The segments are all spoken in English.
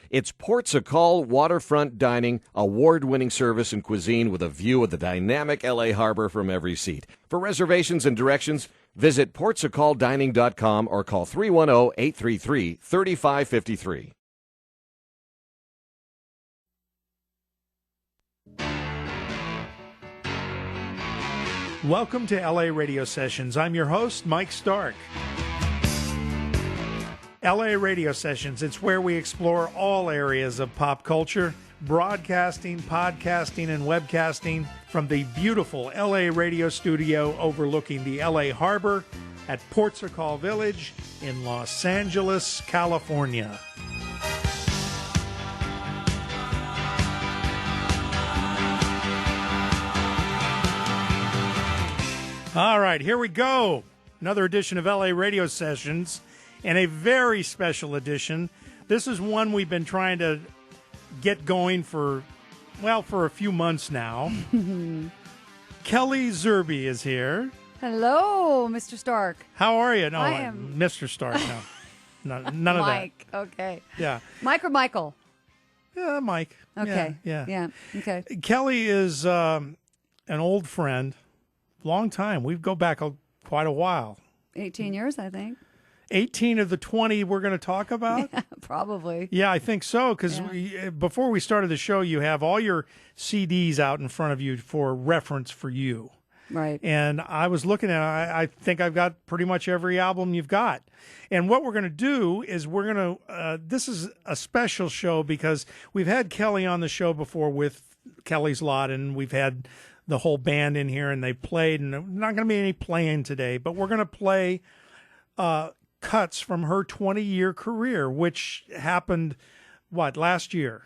It's Ports a Call waterfront dining, award-winning service and cuisine with a view of the dynamic L.A. harbor from every seat. For reservations and directions, visit portsacalldining.com or call 310-833-3553. Welcome to LA Radio Sessions. I'm your host, Mike Stark. LA Radio Sessions, it's where we explore all areas of pop culture, broadcasting, podcasting, and webcasting from the beautiful LA radio studio overlooking the LA Harbor at Ports a Call Village in Los Angeles, California. All right, here we go. Another edition of LA Radio Sessions, and a very special edition. This is one we've been trying to get going for a few months now. Kelly Zirbes is here. Hello, Mr. Stark. How are you? No, I am Mr. Stark. No, none of that. Mike. Okay. Yeah. Mike or Michael? Yeah, Mike. Okay. Yeah. Okay. Kelly is an old friend. Long time. We go back quite a while. 18 years, I think. 18 of the 20 we're going to talk about? Yeah, probably. Yeah, I think so, because before we started the show, you have all your CDs out in front of you for reference for you. Right. And I was looking at it. I think I've got pretty much every album you've got. And what we're going to do is this is a special show because we've had Kelly on the show before with Kelly's Lot, and we've had the whole band in here, and they played, and there's not going to be any playing today, but we're going to play cuts from her 20-year career, which happened, last year,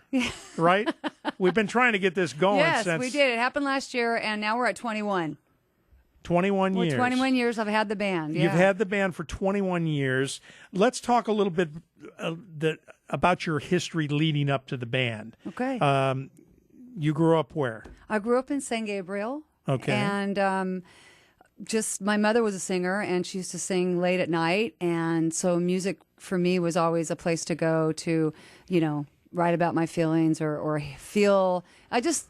right? We've been trying to get this going since... Yes, we did. It happened last year, and now we're at 21. 21 years. 21 years I've had the band, yeah. You've had the band for 21 years. Let's talk a little bit about your history leading up to the band. Okay. You grew up where? I grew up in San Gabriel. Okay. And just my mother was a singer, and she used to sing late at night. And so music for me was always a place to go to, write about my feelings or feel.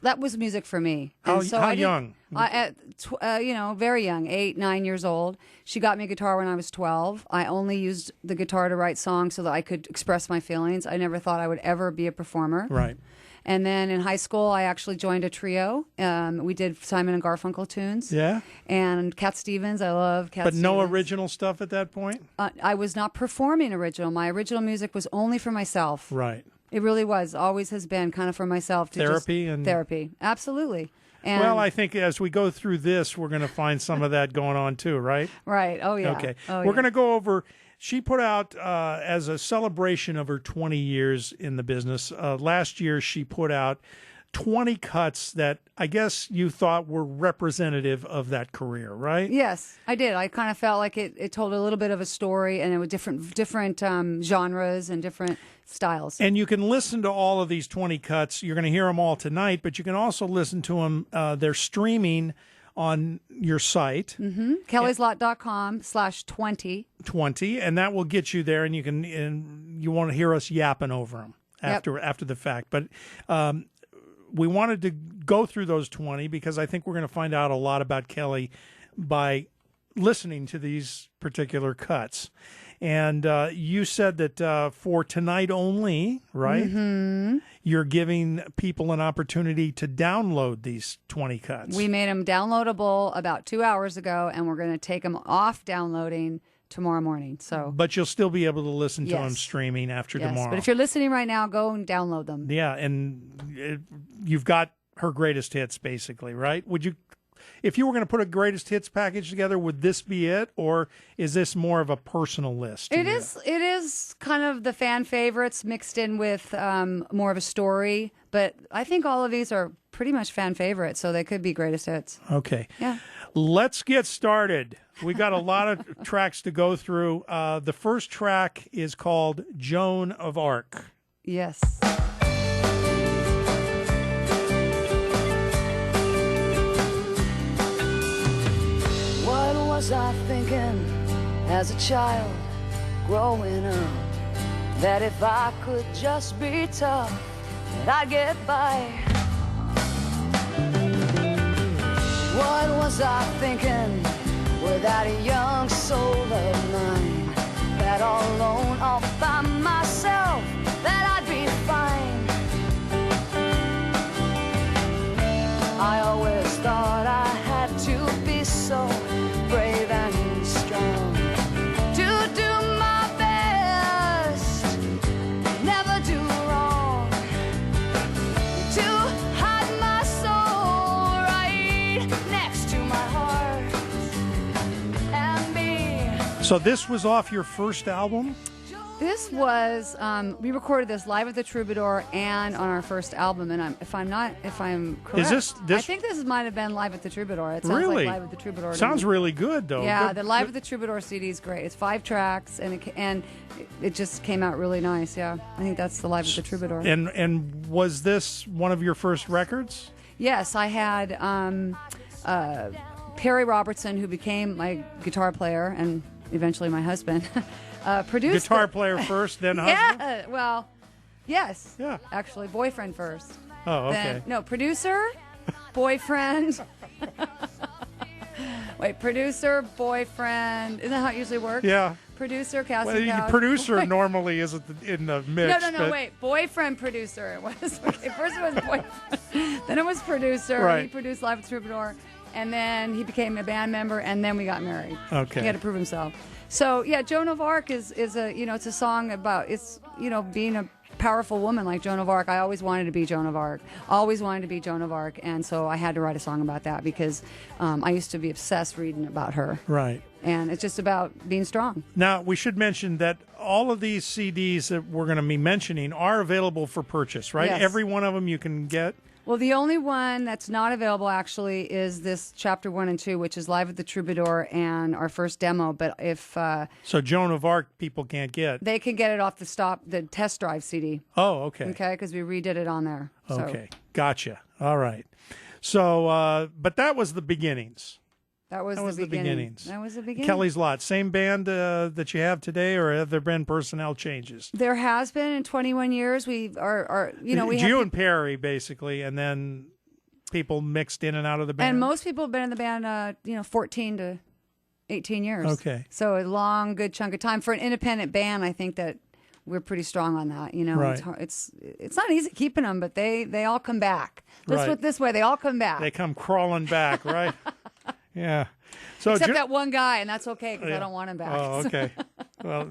That was music for me. And how young? Very young, 8, 9 years old. She got me a guitar when I was 12. I only used the guitar to write songs so that I could express my feelings. I never thought I would ever be a performer. Right. And then in high school, I actually joined a trio. We did Simon and Garfunkel tunes. Yeah. And Cat Stevens. I love Cat Stevens. But no original stuff at that point? I was not performing original. My original music was only for myself. Right. It really was. Always has been kind of for myself. Therapy. Absolutely. And well, I think as we go through this, we're going to find some of that going on too, right? Right. Oh, yeah. Okay. Oh, we're going to go over... She put out, as a celebration of her 20 years in the business, last year she put out 20 cuts that I guess you thought were representative of that career, right? Yes, I did. I kind of felt like it told a little bit of a story, and it was different genres and different styles. And you can listen to all of these 20 cuts. You're going to hear them all tonight, but you can also listen to them. They're streaming on your site. Mm-hmm. kellyslot.com/20. 20, and that will get you there, and you won't hear us yapping over them after the fact. But we wanted to go through those 20 because I think we're going to find out a lot about Kelly by listening to these particular cuts. And you said that for tonight only, right? Mm-hmm. You're giving people an opportunity to download these 20 cuts. We made them downloadable about 2 hours ago, and we're going to take them off downloading tomorrow morning. But you'll still be able to listen to them streaming after tomorrow. But if you're listening right now, go and download them. Yeah, and you've got her greatest hits, basically, right? If you were going to put a greatest hits package together, would this be it, or is this more of a personal list? It is kind of the fan favorites mixed in with more of a story, but I think all of these are pretty much fan favorites, so they could be greatest hits. Okay. Yeah. Let's get started. We got a lot of tracks to go through. The first track is called Joan of Arc. Yes. What was I thinking as a child growing up? that if I could just be tough, that I'd get by. What was I thinking with that young soul of mine? That all alone, all by myself, that I'd be fine. I always thought I had to be so brave and strong to do my best, never do wrong, to hide my soul right next to my heart and be. So this was off your first album? This was we recorded this live at the Troubadour and on our first album. And if I'm correct, this I think this might have been live at the Troubadour. It sounds really? like live at the Troubadour. Sounds really good, though. Yeah, Good- the live at the Troubadour CD is great. It's 5 tracks, and it just came out really nice. Yeah, I think that's the live at the Troubadour. And was this one of your first records? Yes, I had Perry Robertson, who became my guitar player and eventually my husband. Produced Guitar player first, then husband? Yeah, well, yes. Yeah. Actually, boyfriend first. Oh, okay. Then, no, producer, boyfriend. Wait, producer, boyfriend. Isn't that how it usually works? Yeah. Producer, casting Well, your couch. producer normally isn't in the mix. No, wait. Boyfriend, producer. It was. Okay, first it was boyfriend. Then it was producer. Right. He produced Live at the Troubadour. And then he became a band member, and then we got married. Okay. He had to prove himself. So, yeah, Joan of Arc is a, it's a song about, being a powerful woman like Joan of Arc. I always wanted to be Joan of Arc. Always wanted to be Joan of Arc. And so I had to write a song about that because I used to be obsessed reading about her. Right. And it's just about being strong. Now, we should mention that all of these CDs that we're going to be mentioning are available for purchase, right? Yes. Every one of them you can get. Well, the only one that's not available actually is this chapter 1 and 2, which is Live at the Troubadour and our first demo. But if So Joan of Arc people can't get. they can get it off the test drive CD, Oh, okay. okay, because we redid it on there. So. Okay. Gotcha. All right. So, but that was the beginnings. That was the the beginning. beginnings. That was the beginning. Kelly's Lot, same band that you have today, or have there been personnel changes? There has been in 21 years. We are we It's have you and Perry basically, and then people mixed in and out of the band. and most people have been in the band 14 to 18 years. Okay. So a long, good chunk of time for an independent band. I think that we're pretty strong on that. Right. It's not easy keeping them, but they all come back. Let's Right. put it this way: they all come back. They come crawling back, right? Yeah. So Except that one guy, and that's okay because Yeah. I don't want him back. Oh, okay. Well,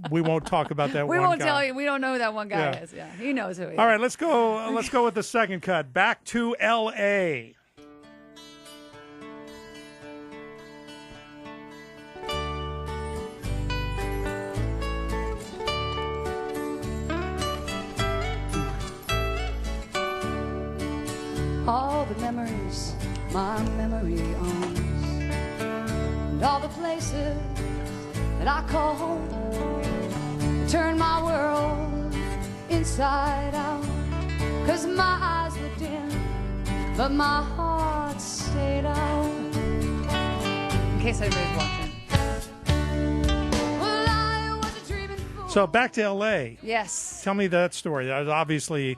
we won't talk about that We one won't guy. tell you. We don't know who that one guy Yeah. is. Yeah, he knows who he is. All right, let's go. Let's go with the second cut. Back to L.A. All the memories my memory owns, and all the places that I call home, turn my world inside out. 'Cause my eyes were dim, but my heart stayed out. In case anybody's watching. Well, I was a dreaming fool. So back to L.A. Yes. Tell me that story. That was obviously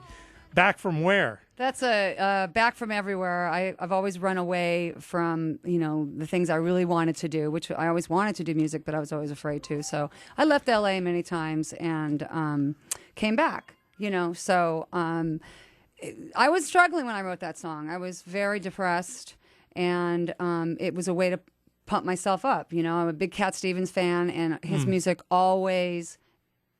back from where? That's a back from everywhere. I've always run away from, the things I really wanted to do, which I always wanted to do music, but I was always afraid to. So I left LA many times and came back, So I was struggling when I wrote that song. I was very depressed, and it was a way to pump myself up. I'm a big Cat Stevens fan, and his music always,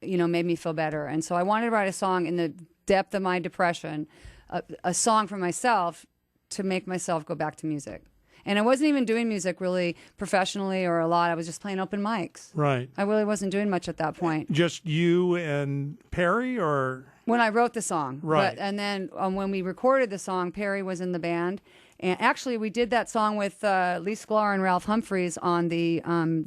made me feel better. And so I wanted to write a song in the depth of my depression, a song for myself to make myself go back to music. And I wasn't even doing music really professionally or a lot. I was just playing open mics. Right. I really wasn't doing much at that point. Just you and Perry, or? When I wrote the song. Right. And then when we recorded the song, Perry was in the band. And actually, we did that song with Lee Sklar and Ralph Humphreys on the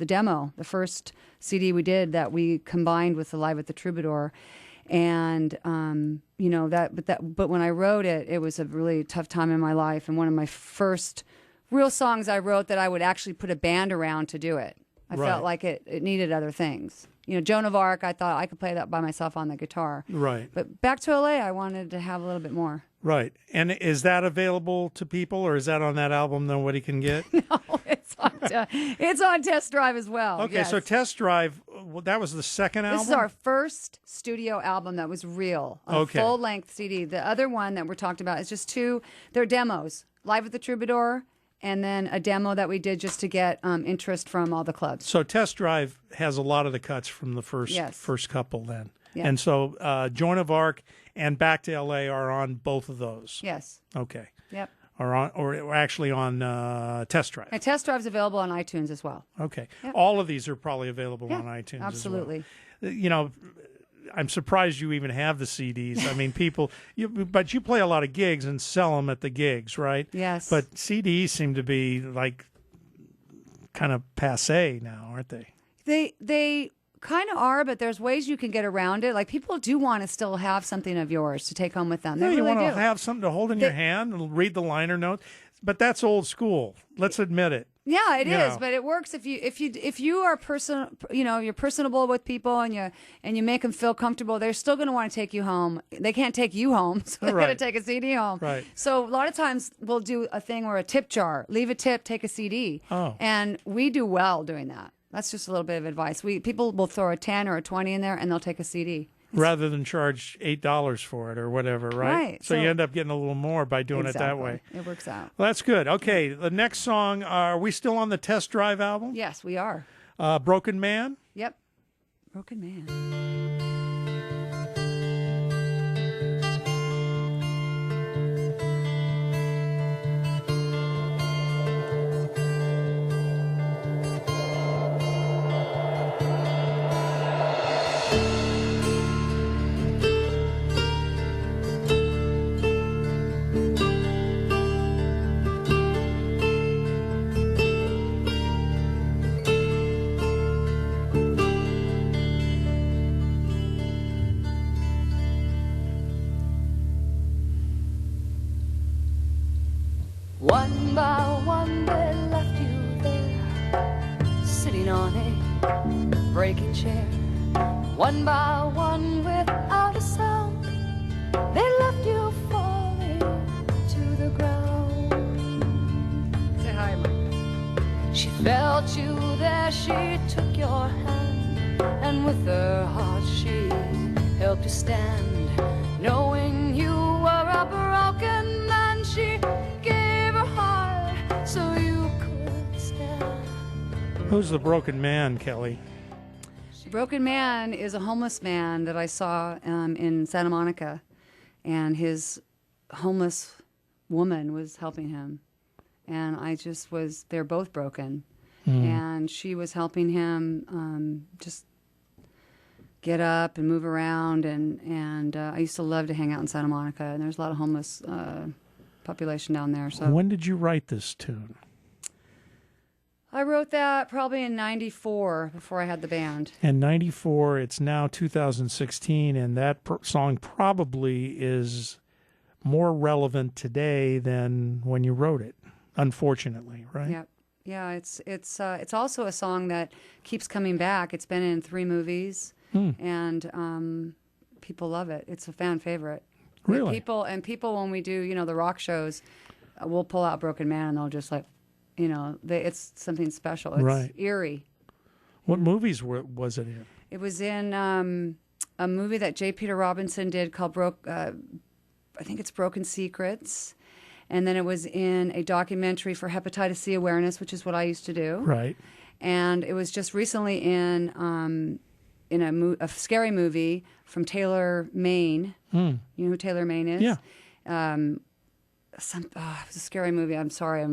demo, the first CD we did that we combined with the Live at the Troubadour. And but when I wrote it, it was a really tough time in my life, and one of my first real songs I wrote that I would actually put a band around to do it. I Right. felt like it needed other things. Joan of Arc, I thought I could play that by myself on the guitar. Right. But back to LA, I wanted to have a little bit more. Right. And is that available to people, or is that on that album nobody can get? No, it's on Test Drive as well. Okay, yes. so Test Drive, that was the second album? This is our first studio album that was real, a full-length CD. The other one that we're talked about is just they're demos, Live at the Troubadour, and then a demo that we did just to get interest from all the clubs. So Test Drive has a lot of the cuts from the first couple then. Yeah. And so Joan of Arc and Back to LA are on both of those. Yes. Okay. Yep. Or actually on Test Drive. And Test Drive's available on iTunes as well. Okay. Yep. All of these are probably available on iTunes absolutely. as well. I'm surprised you even have the CDs. I mean, but you play a lot of gigs and sell them at the gigs, right? Yes. But CDs seem to be like kind of passé now, aren't they? They kind of are, but there's ways you can get around it. Like, people do want to still have something of yours to take home with them. They you really want to do. have something to hold in your hand and read the liner notes. But that's old school. Let's admit it. Yeah, it is, know. but it works if you are you're personable with people and you make them feel comfortable. They're still going to want to take you home. They can't take you home, so they're going to take a CD home. Right. So a lot of times we'll do a thing where a tip jar, leave a tip, take a CD. Oh. And we do well doing that. That's just a little bit of advice. People will throw a 10 or a 20 in there and they'll take a CD. Rather than charge $8 for it or whatever, right? Right. So you end up getting a little more by doing it that way. It works out. Well, that's good. Okay, the next song, are we still on the Test Drive album? Yes, we are. Broken Man? Yep. Broken Man. One by one they left you there, sitting on a breaking chair. One by one without a sound, they left you falling to the ground. Say hi, Mike. She felt you there, she took your hand, and with her heart she helped you stand. Knowing you were a broken man, she gave her heart so you could stand. Who's the broken man, Kelly? Broken Man is a homeless man that I saw in Santa Monica, and his homeless woman was helping him. And they're both broken. And she was helping him just get up and move around. And I used to love to hang out in Santa Monica, and there's a lot of homeless population down there. So When did you write this tune? I wrote that probably in '94 before I had the band. In 94, it's now 2016, and that song probably is more relevant today than when you wrote it, unfortunately, right? Yep. Yeah, it's also a song that keeps coming back. It's been in 3 movies, and people love it. It's a fan favorite. Really? People when we do the rock shows, we'll pull out Broken Man, and they'll just like, it's something special. It's Right. eerie. What movies was it in? It was in a movie that J. Peter Robinson did called I think it's Broken Secrets. And then it was in a documentary for hepatitis C awareness, which is what I used to do. Right. And it was just recently in a scary movie from Taylor Maine. You know who Taylor Maine is? Yeah. It was a scary movie. I'm sorry.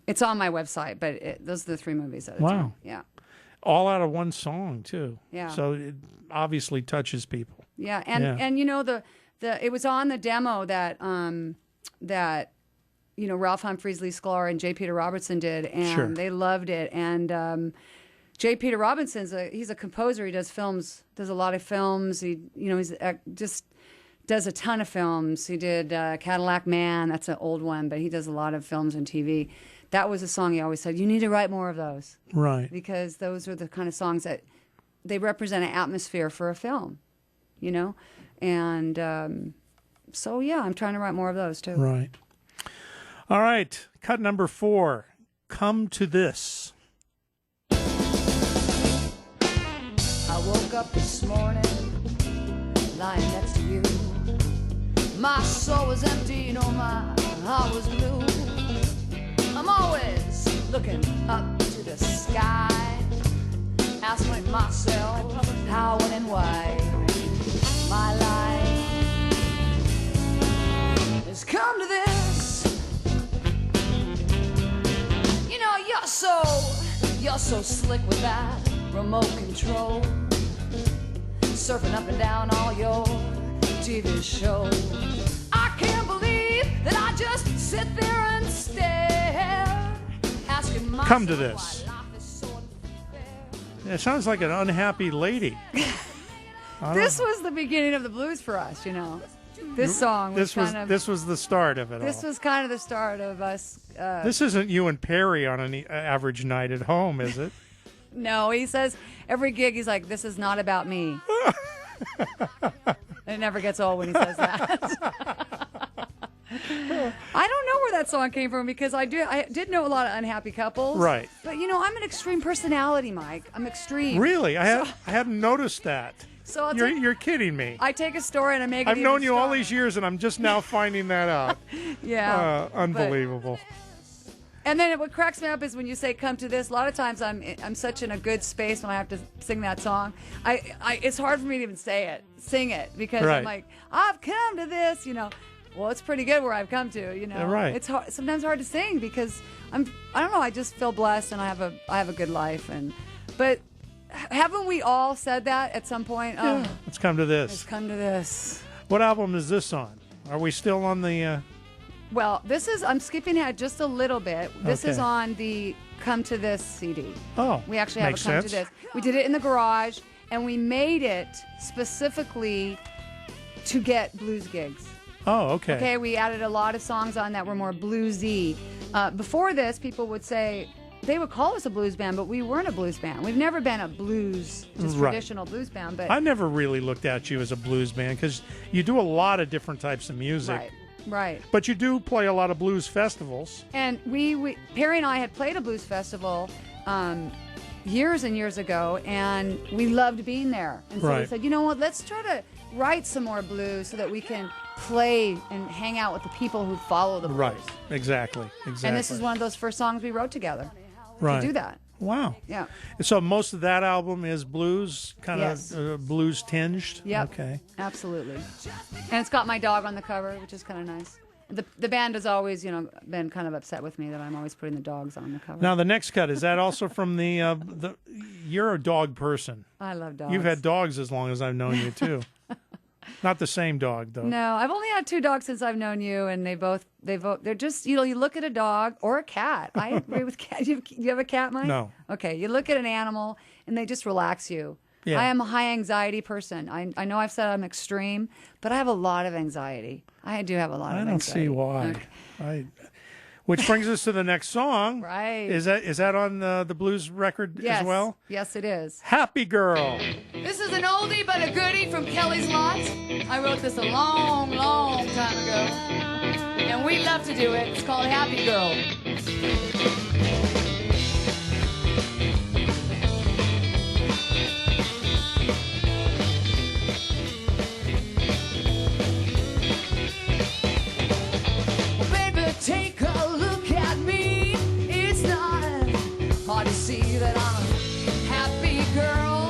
It's on my website, but those are the 3 movies that it's Wow. on. Yeah. All out of one song, too. Yeah. So it obviously touches people. Yeah. And it was on the demo that Ralph Humphreys, Lee Sklar, and J. Peter Robertson did, and Sure. they loved it. And J. Peter Robinson's he's a composer. He does films, does a lot of films. He's just does a ton of films. He did Cadillac Man. That's an old one, but he does a lot of films and TV. That was a song he always said, you need to write more of those. Right. Because those are the kind of songs that they represent an atmosphere for a film, you know? And so, yeah, I'm trying to write more of those, too. Right. All right. Cut number 4. Come to This. I woke up this morning, lying next to you. My soul was empty, my heart was blue. I'm always looking up to the sky, asking myself how, when, and why my life has come to this. You know, you're so slick with that remote control, surfing up and down all your TV shows. I can't believe that I just sit there and stare, asking myself Come to This. why life is so unfair. It sounds like an unhappy lady. This was the beginning of the blues for us, you know. This song was This was the start of it all. This was kind of the start of us. This isn't you and Perry on an average night at home, is it? No, he says every gig he's like, "This is not about me." It never gets old when he says that. I don't know where that song came from because I did know a lot of unhappy couples. Right. But you know, I'm an extreme personality, Mike. I'm extreme. Really? I hadn't noticed that. So You're kidding me. I take a story and I make it. I've known even you all stronger. these years, and I'm just now finding that out. Yeah. Unbelievable. And then what cracks me up is when you say "come to this." A lot of times I'm such in a good space when I have to sing that song. It's hard for me to even sing it because Right. I'm like, I've come to this, you know. Well, it's pretty good where I've come to, you know. Yeah, right. It's sometimes hard to sing because I don't know. I just feel blessed and I have a good life but haven't we all said that at some point? Yeah. Let's come to Let's this. come to this. What album is this on? Are we still on the? Well, I'm skipping ahead just a little bit. This is Okay. on the Come to This CD. Oh, We actually have makes a Come sense. to This. We did it in the garage, and we made it specifically to get blues gigs. Oh, okay. Okay, we added a lot of songs on that were more bluesy. Before this, people would say, they would call us a blues band, but we weren't a blues band. We've never been a blues, just Right. traditional blues band. But I never really looked at you as a blues band because you do a lot of different types of music. Right. But you do play a lot of blues festivals. And we Perry and I had played a blues festival years and years ago, and we loved being there. And so we Right. said, you know what, let's try to write some more blues so that we can play and hang out with the people who follow the blues. Right. Exactly. And this is one of those first songs we wrote together right. to do that. Wow. Yeah. So most of that album is blues, kind Yes. of blues tinged. Yep. Okay. Absolutely. And it's got my dog on the cover, which is kind of nice. The band has always, been kind of upset with me that I'm always putting the dogs on the cover. Now the next cut, is that also from the? You're a dog person. I love dogs. You've had dogs as long as I've known you too. Not the same dog though. No, I've only had 2 dogs since I've known you, and they're just, you look at a dog or a cat. I agree with cat. You have a cat, Mike? No. Okay, you look at an animal and they just relax you. Yeah. I am a high anxiety person. I know I've said I'm extreme, but I have a lot of anxiety. I do have a lot of I don't anxiety. see why. Okay. Which brings us to the next song. Right. Is that on the blues record Yes. as well? Yes, it is. Happy Girl. This is an oldie but a goodie from Kelly's Lot. I wrote this a long, long time ago, and we love to do it. It's called Happy Girl. Well, baby, take a look at me. It's not hard to see that I'm a happy girl.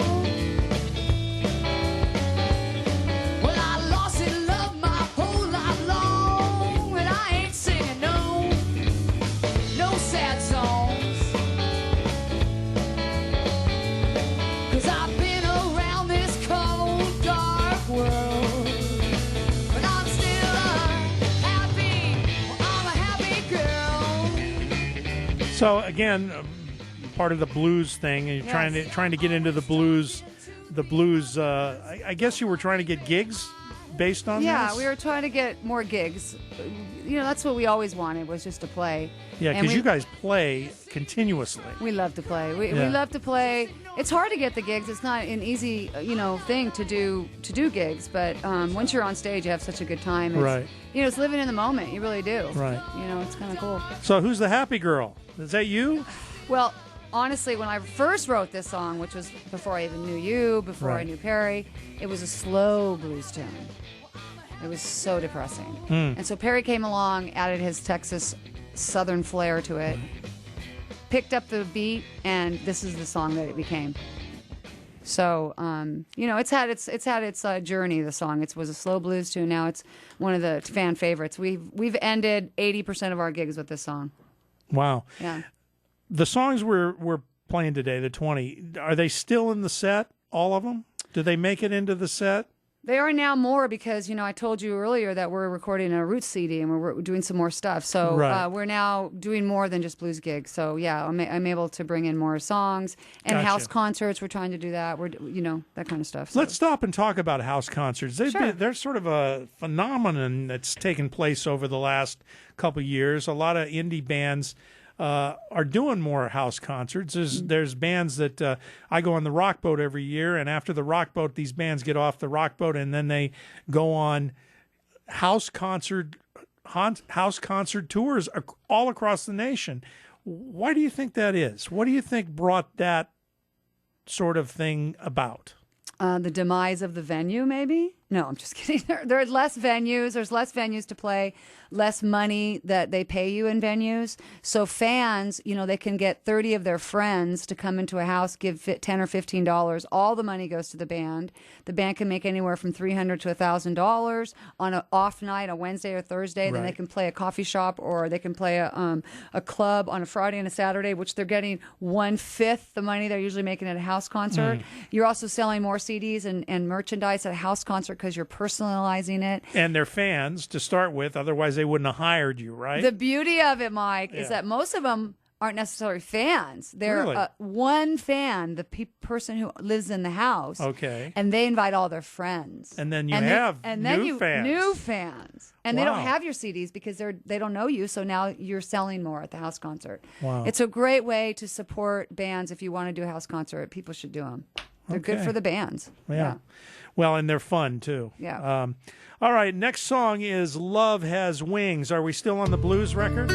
Well, I lost in love my whole life long, and I ain't singing no sad songs. 'Cause I've been around this cold, dark world, but I'm still I'm a happy girl. So again, part of the blues thing, and you're Yes. trying to get into the blues. I guess you were trying to get gigs based on Yeah, this? we were trying to get more gigs. You know, that's what we always wanted, was just to play. Yeah, And because we- you guys play continuously. We love to play. We Yeah. love to play. It's hard to get the gigs. It's not an easy, thing to do gigs. But once you're on stage, you have such a good time. It's, Right. It's living in the moment. You really do. Right. It's kind of cool. So who's the happy girl? Is that you? Well, honestly, when I first wrote this song, which was before I even knew you, before I Right. knew Perry, it was a slow blues tune. It was so depressing. And so Perry came along, added his Texas Southern flair to it, picked up the beat, and this is the song that it became. So, it's had its journey. The song it was a slow blues tune. Now it's one of the fan favorites. We've ended 80% of our gigs with this song. Wow. Yeah. The songs we're playing today, the 20, are they still in the set? All of them? Do they make it into the set? They are now more because, I told you earlier that we're recording a Roots CD and we're doing some more stuff. So Right. we're now doing more than just blues gigs. So, yeah, I'm able to bring in more songs. And Gotcha. house concerts, we're trying to do that. We're, that kind of stuff. So. Let's stop and talk about house concerts. Sure. They're sort of a phenomenon that's taken place over the last couple of years. A lot of indie bands are doing more house concerts. There's bands that I go on the Rock Boat every year, and after the Rock Boat, these bands get off the Rock Boat and then they go on house concert tours all across the nation. Why do you think that is? What do you think brought that sort of thing about? The demise of the venue, maybe? No, I'm just kidding. There's less venues. There's less venues to play, less money that they pay you in venues. So fans, they can get 30 of their friends to come into a house, give $10 or $15. All the money goes to the band. The band can make anywhere from $300 to $1,000 on an off night, a Wednesday or Thursday. Then Right. they can play a coffee shop, or they can play a club on a Friday and a Saturday, which they're getting 1/5 the money they're usually making at a house concert. You're also selling more CDs and merchandise at a house concert because you're personalizing it. And they're fans to start with, otherwise they wouldn't have hired you, right? The beauty of it, Mike, Yeah. is that most of them aren't necessarily fans. They're Really? one fan, the person who lives in the house. Okay. And they invite all their friends. And then you have new fans. New fans. And they don't Wow. have your CDs because they don't know you, so now you're selling more at the house concert. Wow. It's a great way to support bands. If you want to do a house concert, people should do them. They're good Okay. for the bands. Yeah. Well, and they're fun too. Yeah. All right. Next song is "Love Has Wings." Are we still on the blues record?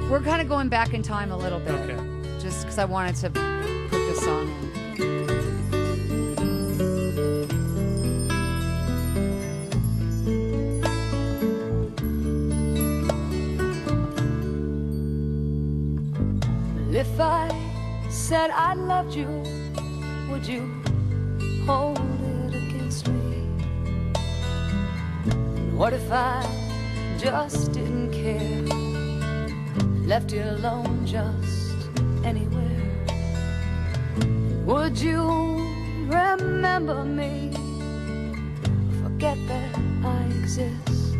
We're kind of going back in time a little bit. Okay. Just because I wanted to put this song in. If I said I loved you, would you hold it against me? And what if I just didn't care, left you alone just anywhere? Would you remember me, forget that I exist?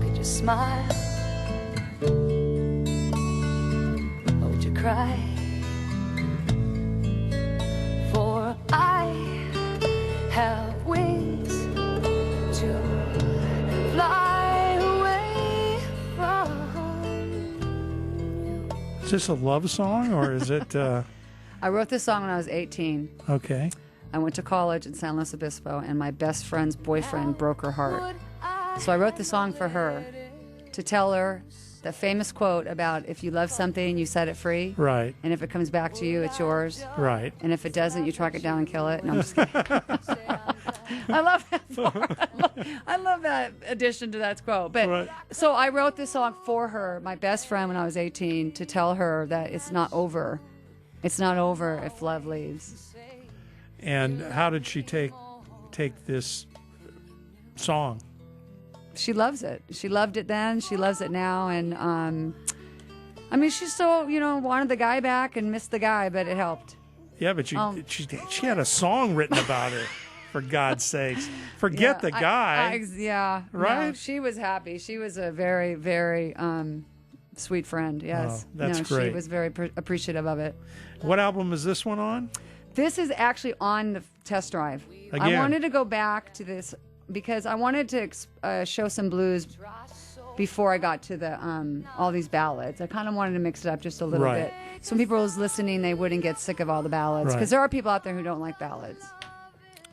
Could you smile? Cry, for I have wings to fly away from you. Is this a love song or is it? I wrote this song when I was 18. Okay. I went to college in San Luis Obispo, and my best friend's boyfriend broke her heart. So I wrote the song for her to tell her the famous quote about if you love something, you set it free. Right. And if it comes back to you, it's yours. Right. And if it doesn't, you track it down and kill it. No, I'm just kidding. I love that part. I love that addition to that quote. But Right. so I wrote this song for her, my best friend when I was 18, to tell her that it's not over. It's not over if love leaves. And how did she take this song? She loves it. She loved it then. She loves it now. And I mean, she still, wanted the guy back and missed the guy, but it helped. Yeah, but she had a song written about her. For God's sakes, forget the guy. Yeah, right. No, she was happy. She was a very, very sweet friend. Yes, Oh, that's great. She was very appreciative of it. What album is this one on? This is actually on test drive. Again. I wanted to go back to this because I wanted to show some blues before I got to the all these ballads. I kind of wanted to mix it up just a little Right. bit. So when people was listening, they wouldn't get sick of all the ballads, because Right. there are people out there who don't like ballads.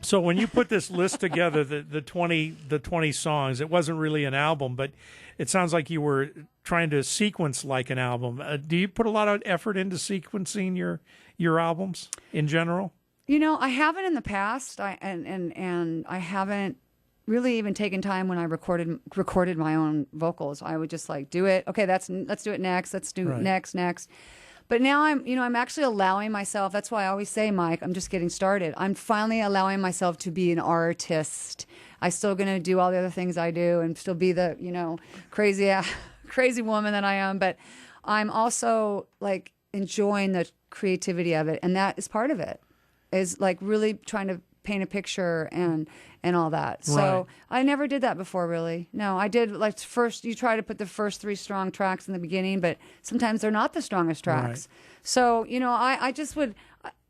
So when you put this list together, the 20 songs, it wasn't really an album, but it sounds like you were trying to sequence like an album. Do you put a lot of effort into sequencing your albums in general? You know, I haven't in the past. And I haven't really even taken time when I recorded my own vocals. I would just like do it. Okay, let's do it next. Let's do Right. next. But now I'm actually allowing myself. That's why I always say, Mike, I'm just getting started. I'm finally allowing myself to be an artist. I'm still going to do all the other things I do and still be the, crazy woman that I am. But I'm also like enjoying the creativity of it. And that is part of it, is like really trying to paint a picture and all that. So Right. I never did that before, really. No, I did like first, you try to put the first 3 strong tracks in the beginning, but sometimes they're not the strongest tracks. Right. So, I just would,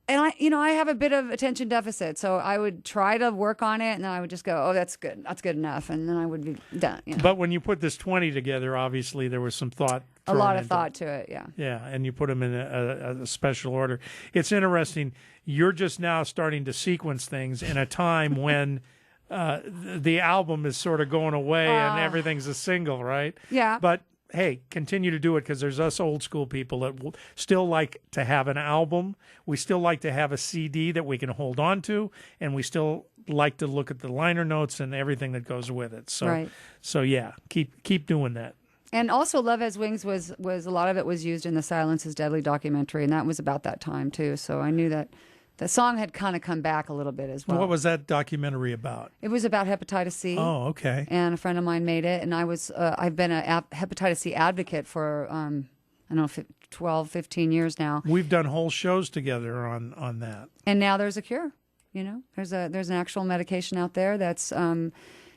and I have a bit of attention deficit. So I would try to work on it and then I would just go, oh, that's good. That's good enough. And then I would be done. But when you put this 20 together, obviously there was some thought. A lot of into thought to it. Yeah. Yeah, and you put them in a special order. It's interesting. You're just now starting to sequence things in a time when the album is sort of going away and everything's a single, right? Yeah. But hey, continue to do it, because there's us old school people that will still like to have an album. We still like to have a CD that we can hold on to, and we still like to look at the liner notes and everything that goes with it. So, Right. so yeah, keep doing that. And also, Love Has Wings was a lot of it was used in the Silence is Deadly documentary, and that was about that time too. So I knew that the song had kind of come back a little bit as well. What was that documentary about? It was about hepatitis C. Oh, okay. And a friend of mine made it, and I've been a hepatitis C advocate for I don't know 12, 15 years now. We've done whole shows together on that. And now there's a cure. There's an actual medication out there that's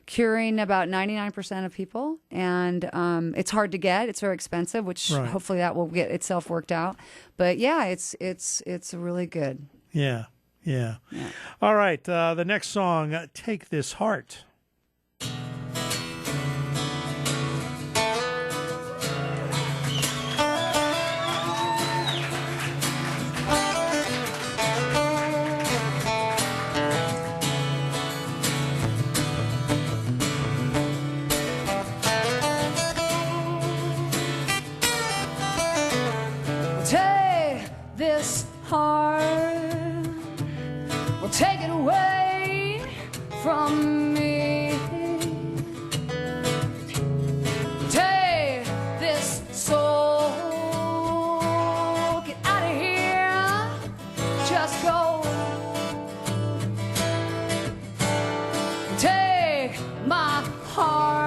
curing about 99% of people, and it's hard to get. It's very expensive, which Right. hopefully that will get itself worked out. But yeah, it's really good. Yeah. All right, the next song, Take This Heart. Take this heart, well, take it away from me. Take this soul, get out of here, just go. Take my heart.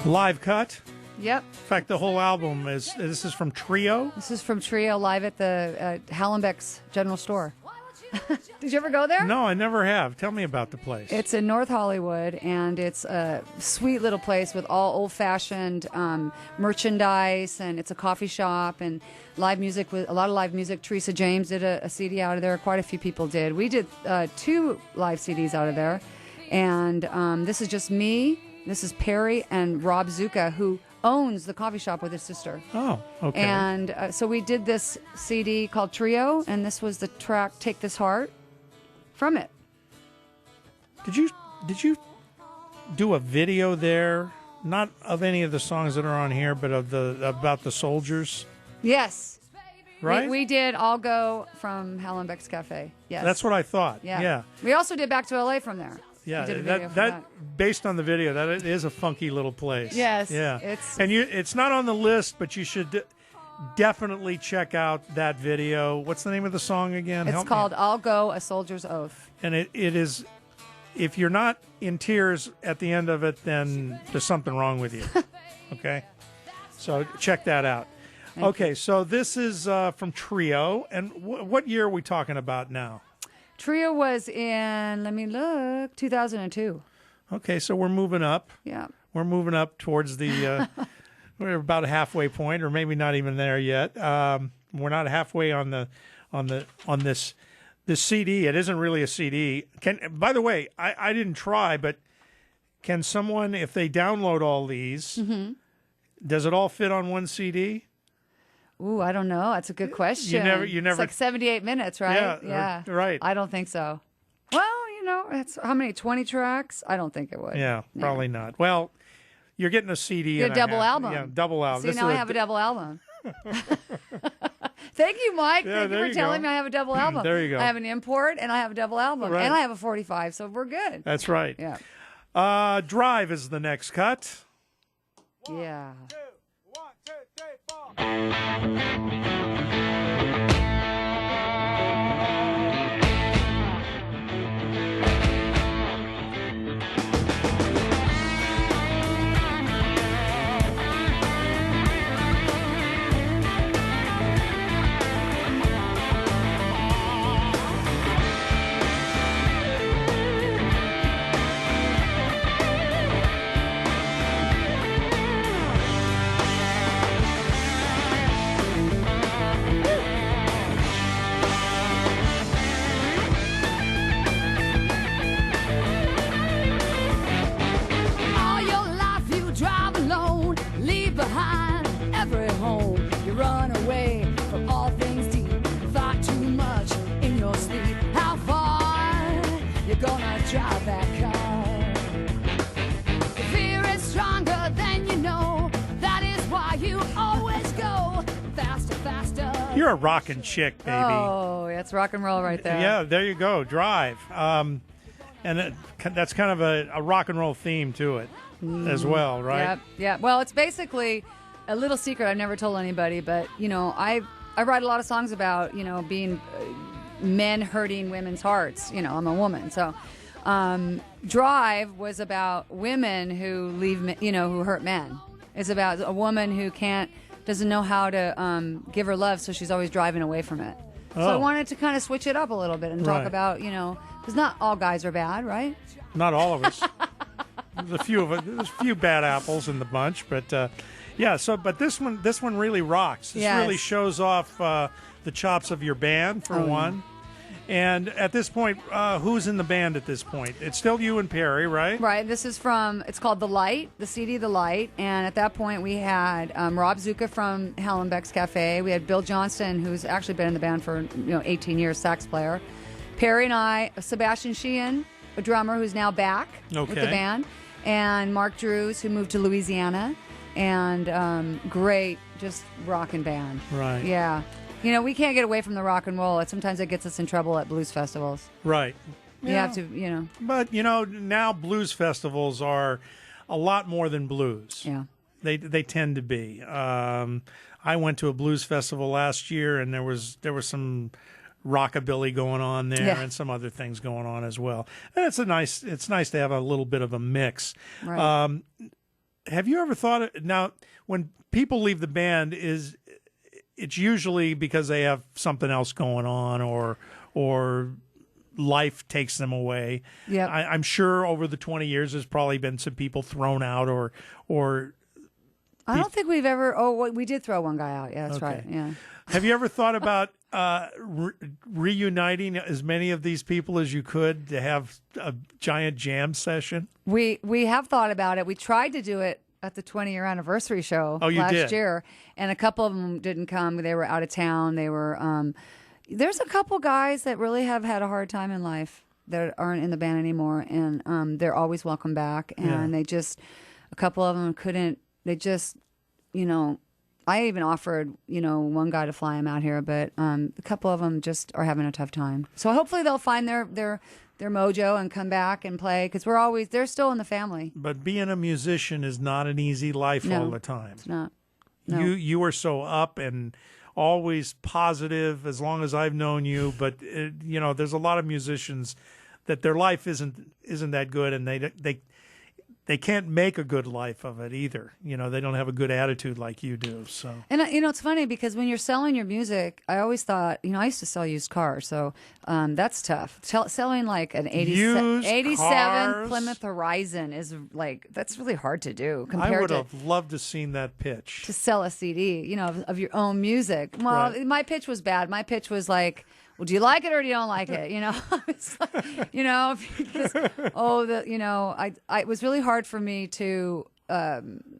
Live cut. Yep. In fact, the whole album this is from Trio. This is from Trio live at the Hallenbeck's General Store. Did you ever go there? No, I never have. Tell me about the place. It's in North Hollywood, and it's a sweet little place with all old-fashioned merchandise, and it's a coffee shop and live music with a lot of live music. Teresa James did a CD out of there. Quite a few people did. We did 2 live CDs out of there, and this is just me. This is Perry and Rob Zucca, who owns the coffee shop with his sister. Oh, okay. And so we did this CD called Trio, and this was the track "Take This Heart" from it. Did you do a video there? Not of any of the songs that are on here, but of about the soldiers, Yes. right? We did I'll Go from Hallenbeck's Cafe. Yes. That's what I thought. Yeah. Yeah. We also did Back to LA from there. Yeah, We did a video that for that. based on the video, that it is a funky little place. Yes, yeah. it's- It's not on the list, but you should definitely check out that video. What's the name of the song again? It's Help me. called I'll Go, A Soldier's Oath. And it is. If you're not in tears at the end of it, then there's something wrong with you. Okay, so check that out. Okay, so this is from Trio, and what year are we talking about now? Trio was in, let me look, 2002. Okay, so we're moving up. Yeah. We're moving up towards the We're about a halfway point, or maybe not even there yet. We're not halfway on this CD. It isn't really a CD. By the way, I didn't try, but can someone, if they download all these, does it all fit on one CD? Ooh, I don't know. That's a good question. You never. It's like 78 minutes, right? Yeah. Right. I don't think so. Well, it's how many? 20 tracks? I don't think it would. Yeah, probably not. Well, you're getting a CD. A double album. Yeah, double album. See, now I have a double album. Thank you, Mike. Yeah, Thank you for telling me I have a double album. There you go. I have an import and I have a double album. Right. And I have a 45, so we're good. That's right. Yeah. Drive is the next cut. Yeah. 1, 2, 3, 4. All your life you drive alone, leave behind every home. You run away from all things deep, thought too much in your sleep. How far you gonna drive that car? The fear is stronger than you know. That is why you always go faster, faster. You're a rockin' chick, baby. Oh, that's rock and roll right there. Yeah, there you go. Drive. And that's kind of a rock and roll theme to it as well, right? Yep. Yeah. Well, it's basically a little secret I've never told anybody, but I write a lot of songs about being men hurting women's hearts. I'm a woman, so Drive was about women who who hurt men. It's about a woman who doesn't know how to give her love, so she's always driving away from it. So I wanted to kind of switch it up a little bit and talk about because not all guys are bad, right? Not all of us. There's a few bad apples in the bunch, but yeah. So, but this one really rocks. This really shows off the chops of your band for one. And at this point, who's in the band at this point? It's still you and Perry, right? Right. This is it's called The Light, the CD The Light. And at that point, we had Rob Zuka from Hallenbeck's Cafe. We had Bill Johnston, who's actually been in the band for 18 years, sax player. Perry and I, Sebastian Sheehan, a drummer who's now back with the band. And Mark Drews, who moved to Louisiana. And great, just rockin' band. Right. Yeah. We can't get away from the rock and roll. Sometimes it gets us in trouble at blues festivals. Right. You have to, But, now blues festivals are a lot more than blues. Yeah. They tend to be. I went to a blues festival last year, and there was some rockabilly going on there and some other things going on as well. And it's nice to have a little bit of a mix. Right. Have you ever thought now when people leave the band it's usually because they have something else going on or life takes them away. Yeah, I'm sure over the 20 years there's probably been some people thrown out or. I don't think we've ever. Oh, we did throw one guy out. Yeah, that's right. Yeah. Have you ever thought about reuniting as many of these people as you could to have a giant jam session? We have thought about it. We tried to do it at the 20-year anniversary show last year, and a couple of them didn't come. They were out of town. They were. There's a couple guys that really have had a hard time in life that aren't in the band anymore, and they're always welcome back. And a couple of them couldn't. They just, I even offered, one guy to fly him out here, but a couple of them just are having a tough time. So hopefully they'll find their mojo and come back and play because they're still in the family. But being a musician is not an easy life all the time. It's not. No. You are so up and always positive as long as I've known you. But there's a lot of musicians that their life isn't that good, and they can't make a good life of it either. You know, they don't have a good attitude like you do. So, And you know, it's funny because when you're selling your music, I always thought, you know, I used to sell used cars, so that's tough. Selling like an 87 cars? Plymouth Horizon is like, that's really hard to do I compared would to have loved to seen that pitch. to sell a CD, you know, of your own music. Well, Right. my pitch was bad. My pitch was like, well, do you like it or do you don't like it? You know, it's like, you know, because, you know, it was really hard for me to,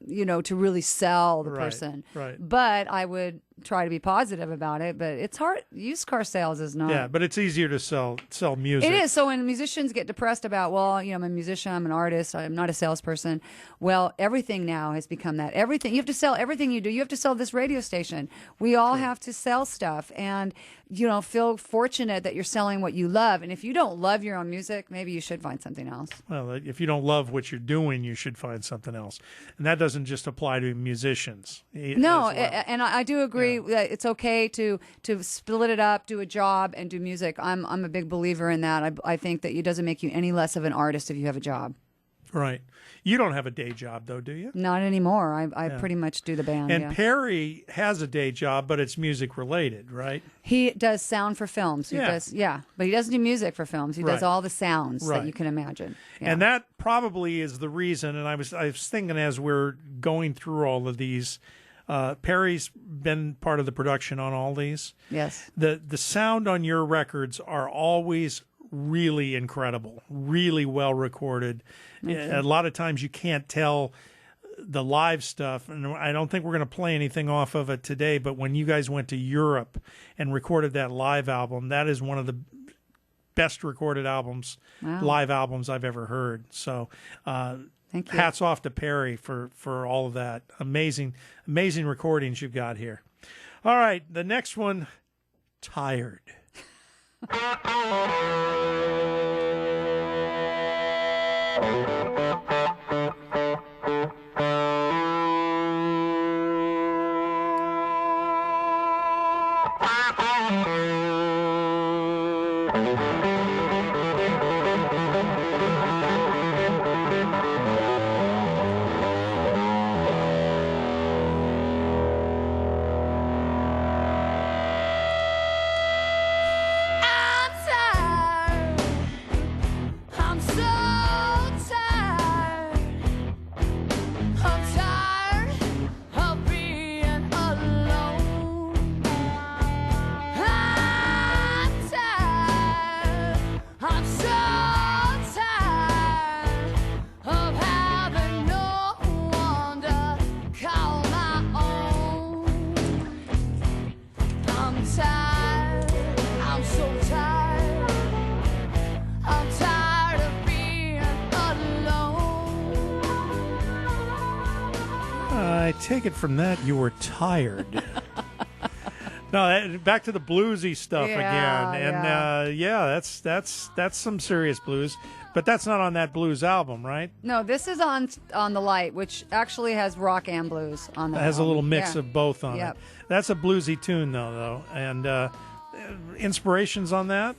you know, to really sell the Right, person. right. But I would try to be positive about it. But it's hard. Used car sales is not. Yeah, but it's easier to sell music. It is. So when musicians get depressed about, well, you know, I'm a musician, I'm an artist, I'm not a salesperson. Well, everything now has become that. Everything. You have to sell everything you do. You have to sell this radio station. We all have to sell stuff and, you know, feel fortunate that you're selling what you love. And if you don't love your own music, maybe you should find something else. Well, if you don't love what you're doing, you should find something else. And that doesn't just apply to musicians. No, as well. and I do agree that it's okay to split it up, do a job, and do music. I'm a big believer in that. I think that it doesn't make you any less of an artist if you have a job. Right. You don't have a day job, though, do you? Not anymore. I pretty much do the band. And yeah. Perry has a day job, but it's music related, right? He does sound for films. He does, but he doesn't do music for films. He does Right. all the sounds Right. that you can imagine. Yeah. And that probably is the reason. And I was thinking as we're going through all of these, Perry's been part of the production on all these. Yes. The sound on your records are always really incredible, really well recorded. A lot of times you can't tell the live stuff, and I don't think we're going to play anything off of it today, but when you guys went to Europe and recorded that live album, that is one of the best recorded albums, live albums I've ever heard. So Thank you. hats off to Perry for all of that. Amazing recordings you've got here. All right, the next one, Tired. I'm tired. I'm so tired. I'm tired of being alone. I'm tired. I'm so tired of having no one to call my own. I'm tired, I'm so tired. I'm tired of being alone. I take it from that you were tired. No, back to the bluesy stuff Yeah, again, and that's some serious blues, but that's not on that blues album, right? No, this is on the Light, which actually has rock and blues on that. It has a little album. mix Yeah. of both on Yep. it. That's a bluesy tune, though, and inspirations on that.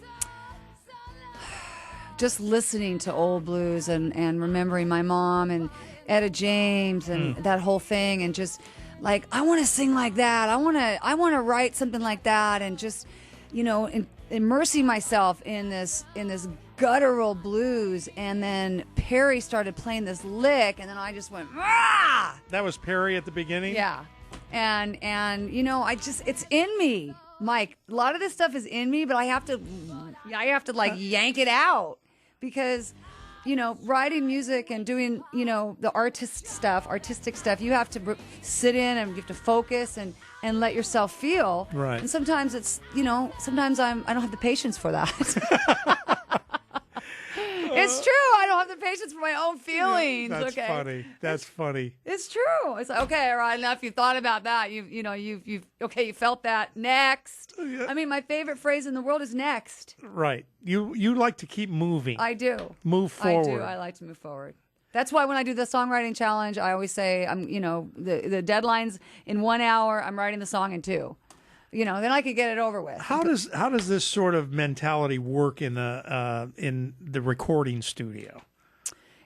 Just listening to old blues and remembering my mom and Etta James and that whole thing, and just like, I want to sing like that. I want to write something like that, and just, you know, immersing myself in this guttural blues. And then Perry started playing this lick, and then I just went, ah! That was Perry at the beginning. Yeah. And you know, it's in me, Mike. A lot of this stuff is in me, but I have to like yank it out, because, you know, writing music and doing, you know, the artistic stuff, you have to sit in and you have to focus and let yourself feel. Right. And sometimes it's, you know, sometimes I don't have the patience for that. It's true. I don't have the patience for my own feelings. That's okay. funny. That's funny. It's true. It's like, okay, all right, enough. You've thought about that. You felt that. Next. Yeah. I mean, my favorite phrase in the world is next. Right. You like to keep moving. I do. Move forward. I do. I like to move forward. That's why when I do the songwriting challenge, I always say, the deadline's in 1 hour. I'm writing the song in 2. You know, then I could get it over with. How does this sort of mentality work in the recording studio?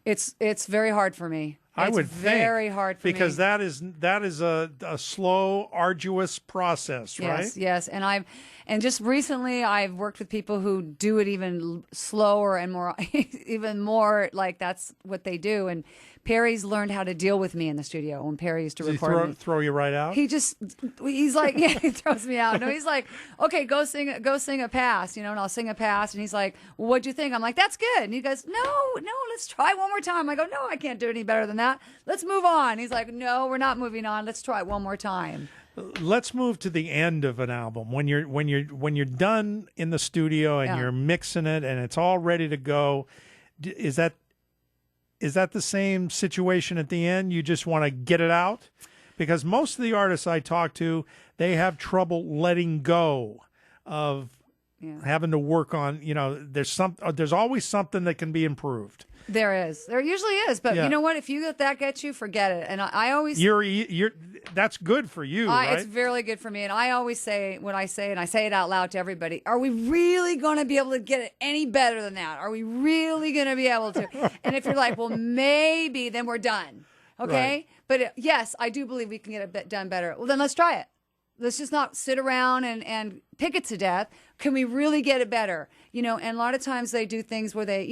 It's very hard for me. I would it's think very hard for because me. that is a slow, arduous process, right? Yes, and just recently I've worked with people who do it even slower and more, even more like that's what they do. And Perry's learned how to deal with me in the studio when Perry used to Does he record me. throw you right out? He's like, yeah, he throws me out. No, he's like, okay, go sing a pass, and I'll sing a pass. And he's like, well, what'd you think? I'm like, that's good. And he goes, no, let's try one more time. I go, no, I can't do any better than that. Let's move on. He's like, no, we're not moving on. Let's try it one more time. Let's move to the end of an album when you're done in the studio and you're mixing it and it's all ready to go. Is that the same situation at the end? You just want to get it out? Because most of the artists I talk to, they have trouble letting go of having to work on. There's always something that can be improved. There usually is, but you know what? If you let that get you, forget it. And I always that's good for you, right? It's really good for me. And I always say when I say it out loud to everybody, are we really going to be able to get it any better than that? Are we really going to be able to? And if you're like, well, maybe, then we're done. Okay. Right. But yes, I do believe we can get it done better. Well, then let's try it. Let's just not sit around and pick it to death. Can we really get it better? And a lot of times they do things where they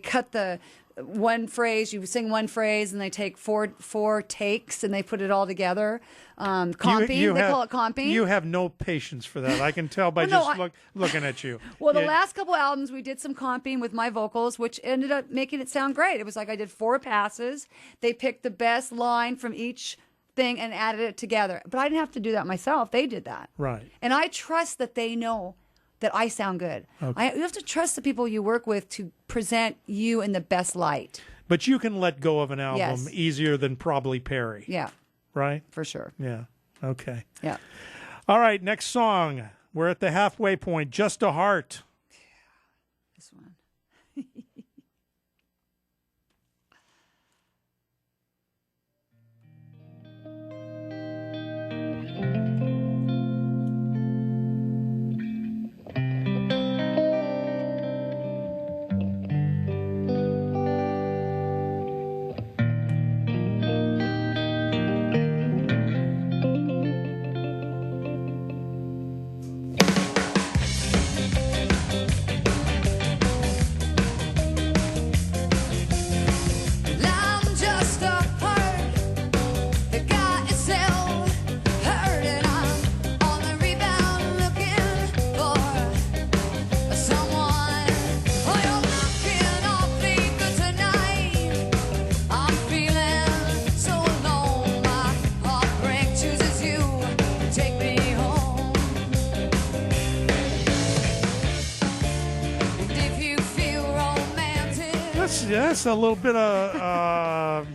cut the one phrase, you sing one phrase and they take four takes and they put it all together. Comping, they call it comping. You have no patience for that. I can tell by looking at you. Well, the last couple albums we did some comping with my vocals, which ended up making it sound great. It was like I did 4 passes. They picked the best line from each thing and added it together. But I didn't have to do that myself. They did that. Right. And I trust that they know that I sound good. Okay. You have to trust the people you work with to present you in the best light. But you can let go of an album easier than probably Perry. Yeah. Right? For sure. Yeah. Okay. Yeah. All right, next song. We're at the halfway point. Just a Heart. This one. That's a little bit of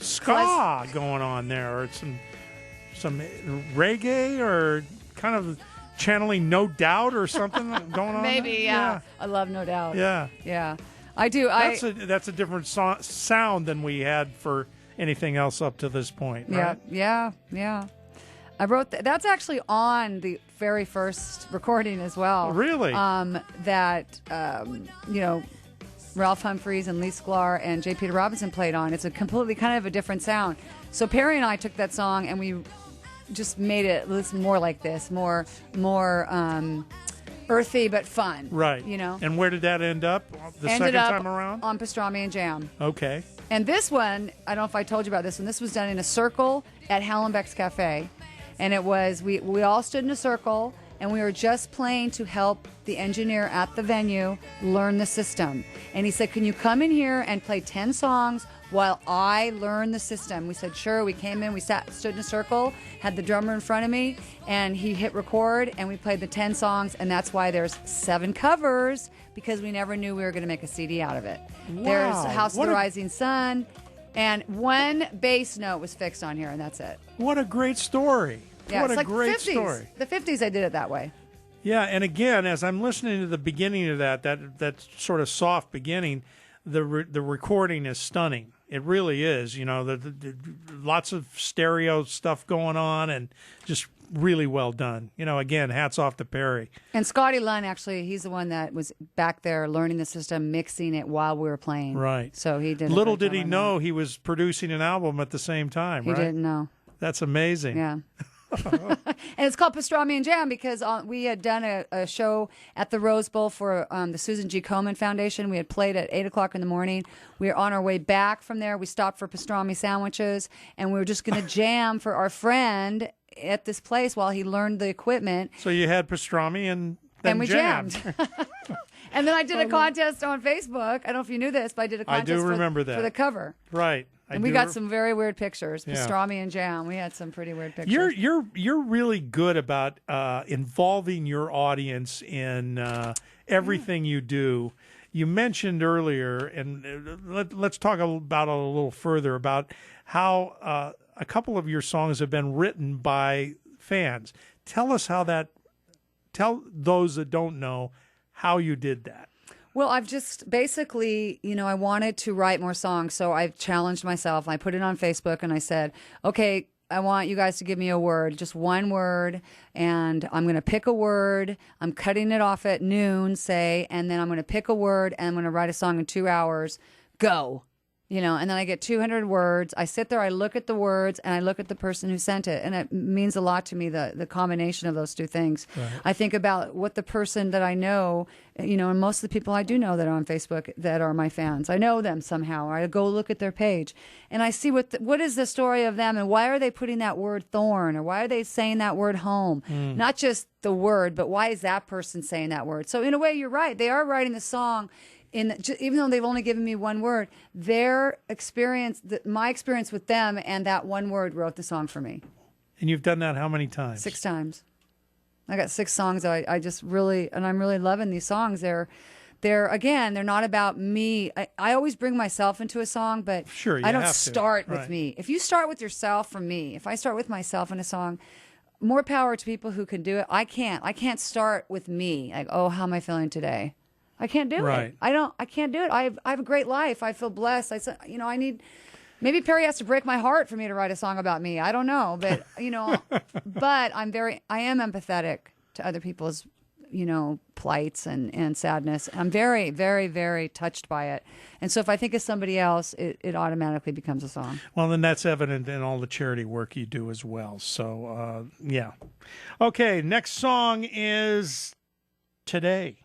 ska going on there, or some reggae, or kind of channeling No Doubt or something going on. Maybe, yeah. I love No Doubt. Yeah, yeah, I do. That's a different sound than we had for anything else up to this point. Right? Yeah. I wrote that's actually on the very first recording as well. Really? Ralph Humphreys and Lee Sklar and J. Peter Robinson played on. It's a completely kind of a different sound. So Perry and I took that song and we just made it listen more like this, more earthy but fun. Right. And where did that end up second time around? On Pastrami and Jam. Okay. And this one, I don't know if I told you about this one. This was done in a circle at Hallenbeck's Cafe. And it was, we all stood in a circle and we were just playing to help the engineer at the venue learn the system. And he said, can you come in here and play 10 songs while I learn the system? We said, sure. We came in, we stood in a circle, had the drummer in front of me, and he hit record, and we played the 10 songs, and that's why there's 7 covers, because we never knew we were going to make a CD out of it. Wow. There's House of the Rising Sun, and 1 bass note was fixed on here, and that's it. What a great story. Yeah, what it's a like great 50s. story. The 50s, I did it that way. Yeah, and again, as I'm listening to the beginning of that sort of soft beginning, the recording is stunning. It really is. The lots of stereo stuff going on, and just really well done. Again, hats off to Perry. And Scotty Lunn, actually, he's the one that was back there learning the system, mixing it while we were playing. Right. So he did. Little did he know he was producing an album at the same time. He right? didn't know. That's amazing. Yeah. And it's called Pastrami and Jam because we had done a show at the Rose Bowl for the Susan G. Komen Foundation. We had played at 8 o'clock in the morning. We were on our way back from there. We stopped for pastrami sandwiches, and we were just going to jam for our friend at this place while he learned the equipment. So you had pastrami and then and we jammed. And then I did a contest on Facebook. I don't know if you knew this, but I did a contest remember that. for the cover. Right. And we got some very weird pictures. Yeah. Pastrami and jam. We had some pretty weird pictures. You're really good about involving your audience in everything you do. You mentioned earlier, and let's talk about it a little further about how a couple of your songs have been written by fans. Tell those that don't know how you did that. Well, I've just basically, I wanted to write more songs, so I've challenged myself. I put it on Facebook and I said, okay, I want you guys to give me a word, just one word, and I'm going to pick a word. I'm cutting it off at noon, say, and then I'm going to pick a word and I'm going to write a song in 2 hours. Go. And then I get 200 words. I sit there, I look at the words, and I look at the person who sent it. And it means a lot to me, the combination of those two things. Right. I think about what the person that I know, and most of the people I do know that are on Facebook that are my fans. I know them somehow. Or I go look at their page, and I see what is the story of them, and why are they putting that word thorn, or why are they saying that word home? Not just the word, but why is that person saying that word? So in a way, you're right. They are writing the song. Even though they've only given me one word, their experience, my experience with them and that one word wrote the song for me. And you've done that how many times? 6 times. I got 6 songs. I just really, and I'm really loving these songs. They're not about me. I always bring myself into a song, but sure, I don't start with me. If you start with yourself, for me, if I start with myself in a song, more power to people who can do it. I can't start with me. Like, oh, how am I feeling today? I can't do it. I can't do it. I have a great life. I feel blessed. I need, maybe Perry has to break my heart for me to write a song about me. I don't know, but but I am empathetic to other people's, plights and sadness. I'm very, very, very touched by it. And so if I think of somebody else, it automatically becomes a song. Well, then that's evident in all the charity work you do as well. So, yeah. Okay, next song is Today.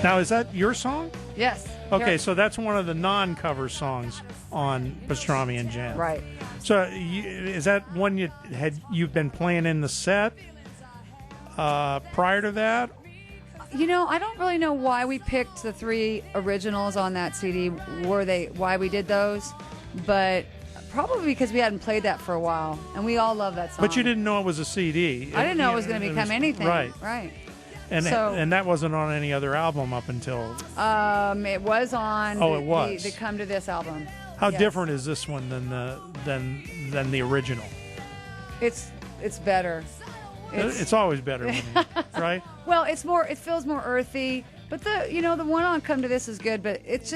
Now, is that your song? Yes. Okay, so that's one of the non-cover songs on Pastrami and Jam. Right. So is that one you've been playing in the set prior to that? I don't really know why we picked the 3 originals on that CD. Why we did those? But probably because we hadn't played that for a while, and we all love that song. But you didn't know it was a CD. I didn't know it was going to become anything. Right. Right. And that wasn't on any other album up until. It was on. Oh, it was. The Come to This album. How different is this one than the original? It's better. It's always better, right? Well, it's more. It feels more earthy. But the one on Come to This is good. But this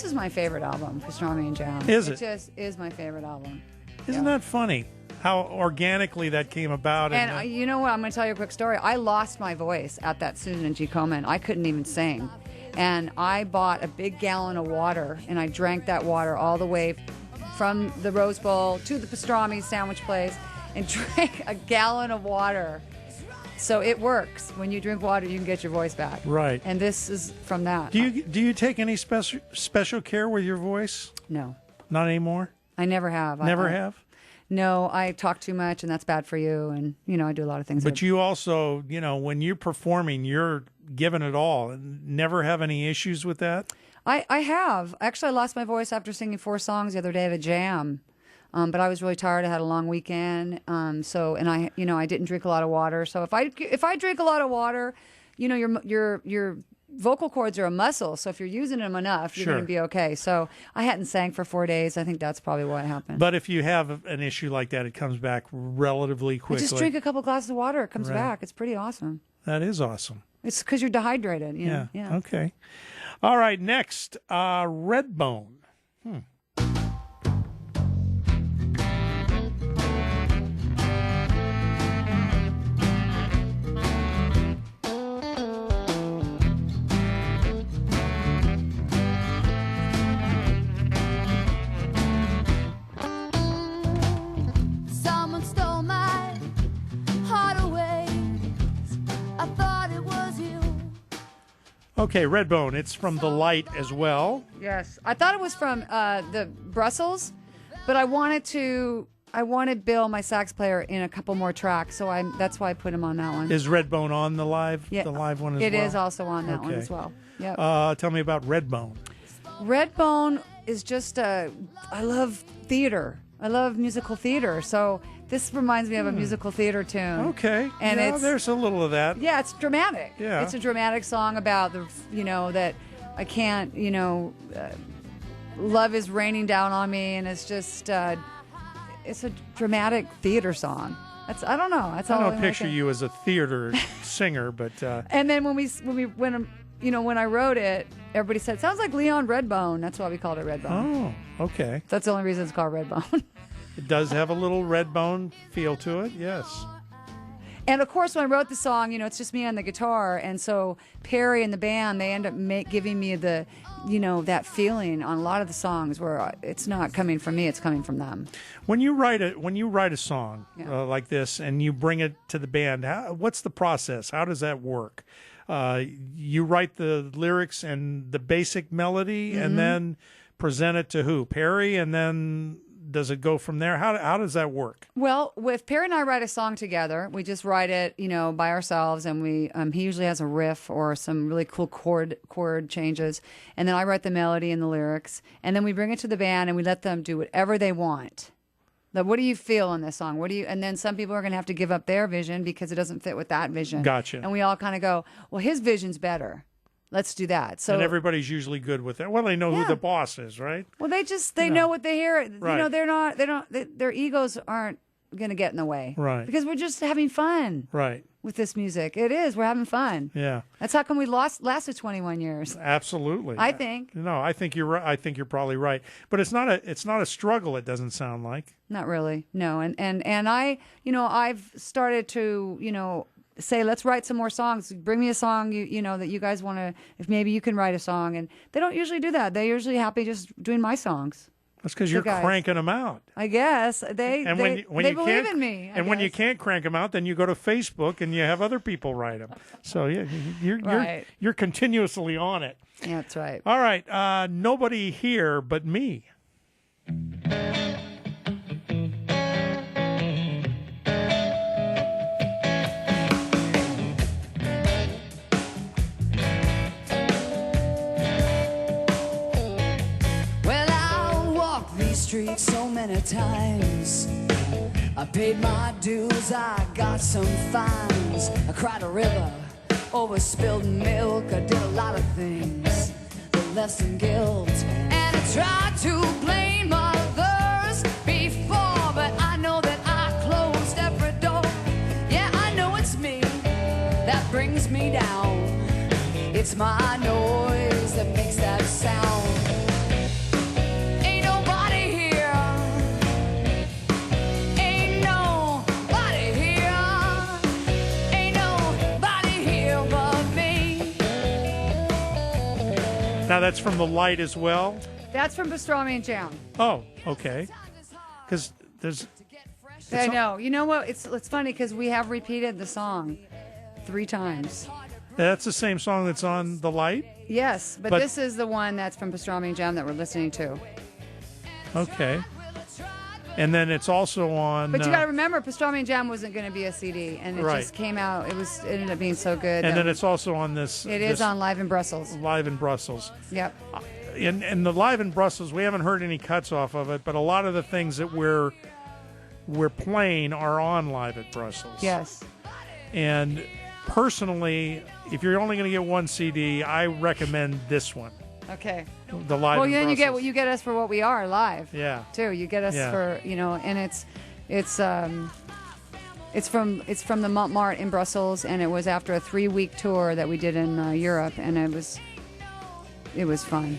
is my favorite album, Pastrami and Jam. Is it? It just is my favorite album. Isn't that funny? How organically that came about. And you know what? I'm going to tell you a quick story. I lost my voice at that Susan G. Komen. I couldn't even sing. And I bought a big gallon of water, and I drank that water all the way from the Rose Bowl to the pastrami sandwich place and drank a gallon of water So it works. When you drink water, you can get your voice back. Right. And this is from that. Do you take any special care with your voice? No. Not anymore? I never have. Never have? No, I talk too much, and that's bad for you. And, I do a lot of things. But you also, when you're performing, you're giving it all. Never have any issues with that? I have. Actually, I lost my voice after singing 4 songs the other day at a jam. But I was really tired. I had a long weekend. I didn't drink a lot of water. So if I drink a lot of water, your vocal cords are a muscle. So if you're using them enough, you're going to be okay. So I hadn't sang for 4 days. I think that's probably what happened. But if you have an issue like that, it comes back relatively quickly. Just drink a couple glasses of water. It comes back. It's pretty awesome. That is awesome. It's because you're dehydrated. Yeah. Okay. All right. Next, Redbone. Someone stole my heart away. I thought it was you. Okay, Redbone. It's from The Light as well. Yes. I thought it was from the Brussels, but I wanted Bill, my sax player, in a couple more tracks, so that's why I put him on that one. Is Redbone on the live one as well? It is also on that one as well. Yep. Tell me about Redbone. Redbone is just I love theater. I love musical theater. So this reminds me of a musical theater tune. Okay. And there's a little of that. Yeah, it's dramatic. Yeah. It's a dramatic song about that I can't, love is raining down on me, and it's just it's a dramatic theater song. I don't know. That's all. I don't picture you as a theater singer, but and then when I wrote it, everybody said, sounds like Leon Redbone. That's why we called it Redbone. Oh, okay. That's the only reason it's called Redbone. It does have a little Redbone feel to it, yes. And of course, when I wrote the song, it's just me on the guitar. And so Perry and the band, they end up giving me the, that feeling on a lot of the songs where it's not coming from me, it's coming from them. When you write a song like this and you bring it to the band, what's the process? How does that work? You write the lyrics and the basic melody and then present it to who? Perry, and then does it go from there? How does that work? Well, if Perry and I write a song together, we just write it, by ourselves, and he usually has a riff or some really cool chord changes, and then I write the melody and the lyrics, and then we bring it to the band and we let them do whatever they want. Like, what do you feel in this song? And then some people are going to have to give up their vision because it doesn't fit with that vision. Gotcha. And we all kind of go, well, his vision's better. Let's do that. So, and everybody's usually good with that. Well, they know who the boss is, right? Well, they know what they hear. Right. Their egos aren't going to get in the way. Right. Because we're just having fun. Right. With this music. It is. We're having fun. Yeah. That's how come we lasted 21 years. Absolutely. I think. No, I think you're right. I think you're probably right. But it's not a struggle, it doesn't sound like. Not really. No. And I, I've started to, say, let's write some more songs. Bring me a song, that you guys want to, if maybe you can write a song. And they don't usually do that. They're usually happy just doing my songs. That's because you're cranking them out. I guess. They believe in me. When you can't crank them out, then you go to Facebook and you have other people write them. So yeah, you're continuously on it. Yeah, that's right. All right. Nobody here but me. Street so many times. I paid my dues, I got some fines. I cried a river over spilled milk. I did a lot of things that left some guilt, and I tried to blame others before, but I know that I closed every door. Yeah, I know it's me that brings me down. It's my noise that makes that sound. Now that's from The Light as well? That's from Pastrami and Jam. Oh, okay. Because there's... I know. You know what? It's funny because we have repeated the song. 3 times. That's the same song that's on The Light? Yes, but But- this is the one that's from Pastrami and Jam that we're listening to. Okay. And then it's also on... But you got to remember, Pastrami and Jam wasn't going to be a CD, and it Right. just came out. It ended up being so good. and that then it's also on this... it this is on Live in Brussels. Live in Brussels. Yep. And the Live in Brussels, we haven't heard any cuts off of it, but a lot of the things that we're playing are on Live at Brussels. Yes. And personally, if you're only going to get one CD, I recommend this one, Okay. the Live Well, in then Brussels. you get us for what we are live. Yeah. Too. You get us Yeah. for and it's from the Montmartre in Brussels, and it was after a 3-week tour that we did in Europe, and it was fun.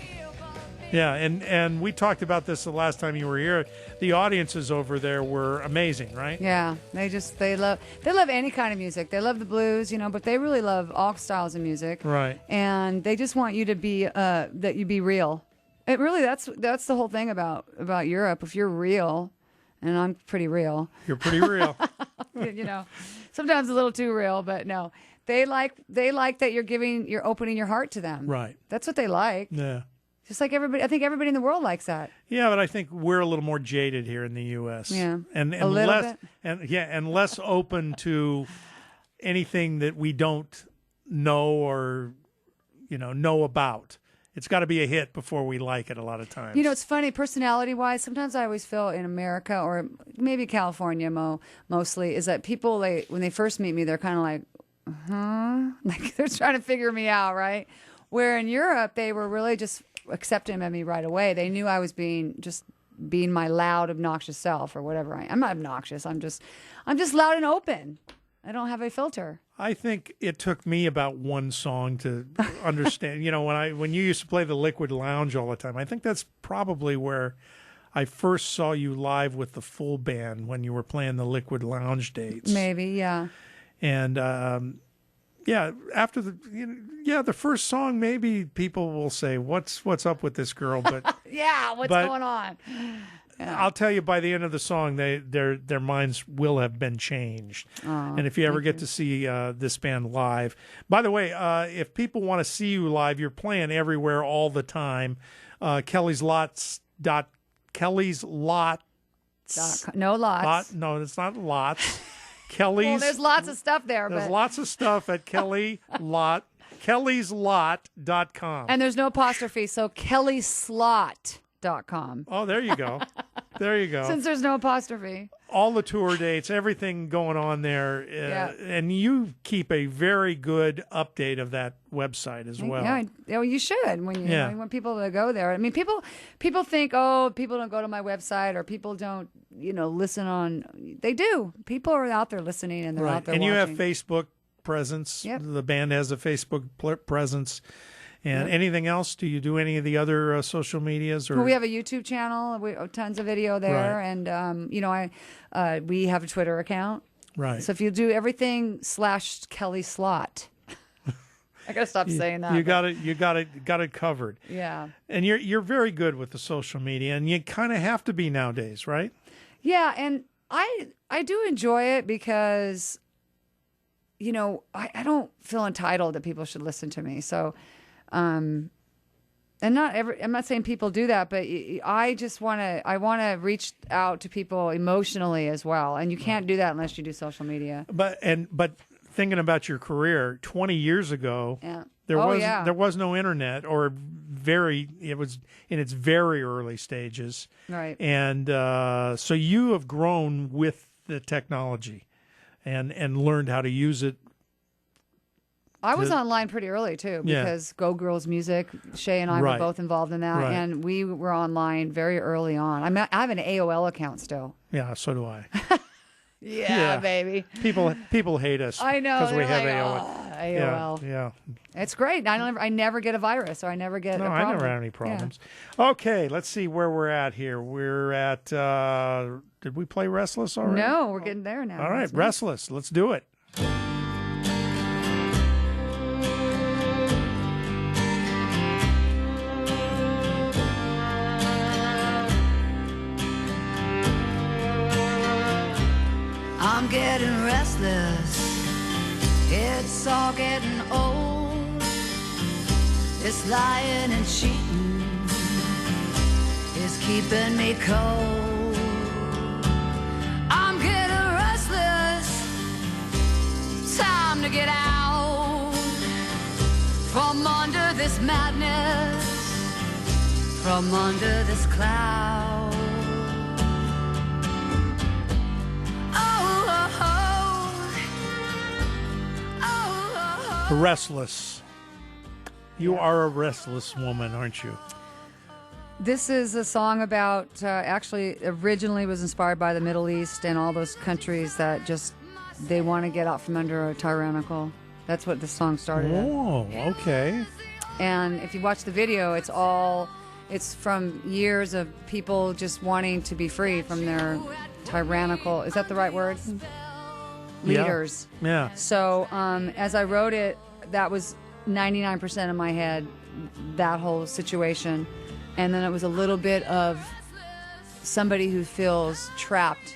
Yeah, and we talked about this the last time you were here. The audiences over there were amazing, right? Yeah, they love any kind of music. They love the blues, but they really love all styles of music. Right. And they just want you to be that you be real. It really that's the whole thing about Europe. If you're real, and I'm pretty real, You're pretty real. sometimes a little too real, but no, they like that you're opening your heart to them. Right. That's what they like. Yeah. Just like everybody, I think everybody in the world likes that. Yeah, but I think we're a little more jaded here in the U.S. Yeah, and a little less bit. and less open to anything that we don't know or know about. It's got to be a hit before we like it. A lot of times. It's funny, personality-wise, sometimes I always feel in America or maybe California mostly, is that people, when they first meet me, they're kind of like, like they're trying to figure me out, right? Where in Europe, they were really just accepting of me right away. They knew I was being my loud, obnoxious self or whatever. I'm not obnoxious. I'm just loud and open. I don't have a filter. I think it took me about one song to understand. When you used to play the Liquid Lounge all the time, I think that's probably where I first saw you live with the full band when you were playing the Liquid Lounge dates. Maybe, yeah. And after the first song, maybe people will say, "What's up with this girl?" But Yeah, what's going on? I'll tell you, by the end of the song, their minds will have been changed. And if you ever get to see this band live, by the way, if people want to see you live, you're playing everywhere all the time. Kelly's Lots. No lots. No, it's not lots. Kelly's. Well, there's lots of stuff there. There's but... lots of stuff at kellyslot.com. And there's no apostrophe, so kellyslot.com. Oh, there you go. There you go. Since there's no apostrophe. All the tour dates, everything going on there. Yeah. And you keep a very good update of that website as well. Yeah, you should when you want people to go there. I mean, people think, people don't go to my website or people don't, listen on. They do. People are out there listening and they're out there and watching. you have Facebook presence. Yep. The band has a Facebook presence. And anything else? Do you do any of the other social medias? Or Well, we have a YouTube channel. We have tons of video there, Right. and we have a Twitter account. Right. So if you do everything /Kelly Slot, I gotta stop saying that. You got it covered. Yeah. And you're very good with the social media, and you kind of have to be nowadays, right? Yeah, and I do enjoy it because, I don't feel entitled that people should listen to me. So. And I'm not saying people do that, but I want to reach out to people emotionally as well. And you can't do that unless you do social media. But thinking about your career 20 years ago, there was no internet it was in its very early stages. Right. And, so you have grown with the technology and learned how to use it. I was online pretty early too because Go Girls Music, Shay and I were both involved in that, and we were online very early on. I have an AOL account still. Yeah, so do I. Yeah, baby. People hate us. I know because we have like, AOL. AOL. Yeah, it's great. I never get a virus, or I never get. No, a problem. I never had any problems. Yeah. Okay, let's see where we're at here. We're at. Did we play Restless already? No, we're getting there now. All right, Restless. Let's do it. I'm getting restless It's all getting old. This lying and cheating is keeping me cold. I'm getting restless. Time to get out from under this madness, from under this cloud. Restless. You are a restless woman, aren't you? This is a song about, actually, originally was inspired by the Middle East and all those countries that just, they want to get out from under a tyrannical. That's what this song started at. Oh, okay. And if you watch the video, it's from years of people just wanting to be free from their tyrannical, is that the right word? Leaders. Yeah. So as I wrote it, that was 99% of my head, that whole situation. And then it was a little bit of somebody who feels trapped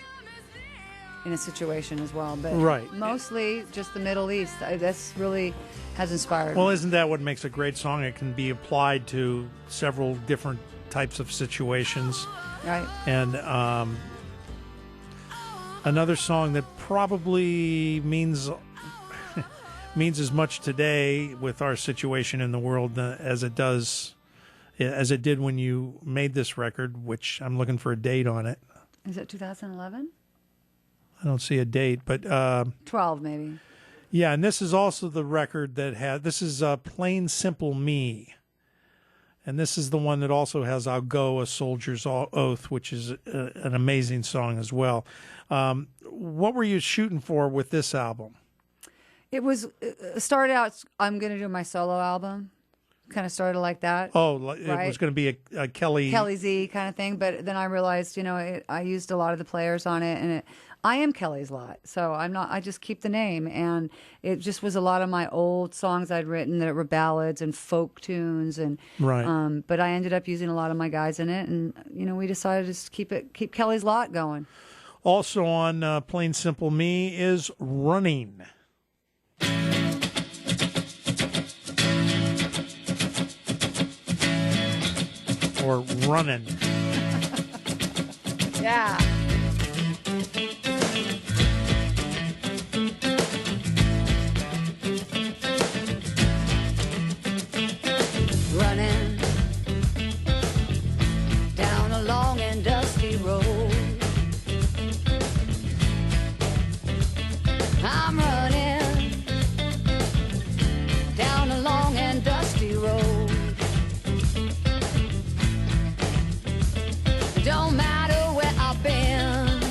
in a situation as well. But right. Mostly just the Middle East. That's really has inspired me. Well, isn't that what makes a great song? It can be applied to several different types of situations. Right. And another song that probably means as much today with our situation in the world as it did when you made this record, which I'm looking for a date on it. Is it 2011? I don't see a date, but 12 maybe. Yeah, and this is also the record that this is Plain Simple Me. And this is the one that also has I'll Go, A Soldier's Oath, which is an amazing song as well. What were you shooting for with this album? It started out, I'm going to do my solo album. Kind of started like that. Oh, right? It was going to be a Kelly Z kind of thing. But then I realized, I used a lot of the players on it, and I am Kelly's lot. So I just keep the name. And it just was a lot of my old songs I'd written that were ballads and folk tunes. And right. But I ended up using a lot of my guys in it. And, we decided to keep Kelly's lot going. Also on Plain Simple Me is Running. Or Running. Yeah. Running down a long and dusty road. I'm running down a long and dusty road. It don't matter where I've been.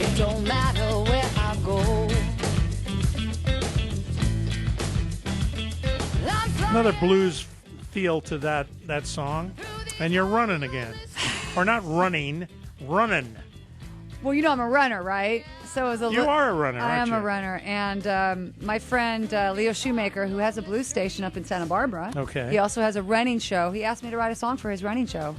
It don't matter where I go. Another blues feel to that song. And you're running again. Or not running, running. Well, I'm a runner, right? So you are a runner, I aren't am you? a runner. And my friend Leo Shoemaker, who has a blues station up in Santa Barbara, okay. He also has a running show. He asked me to write a song for his running show.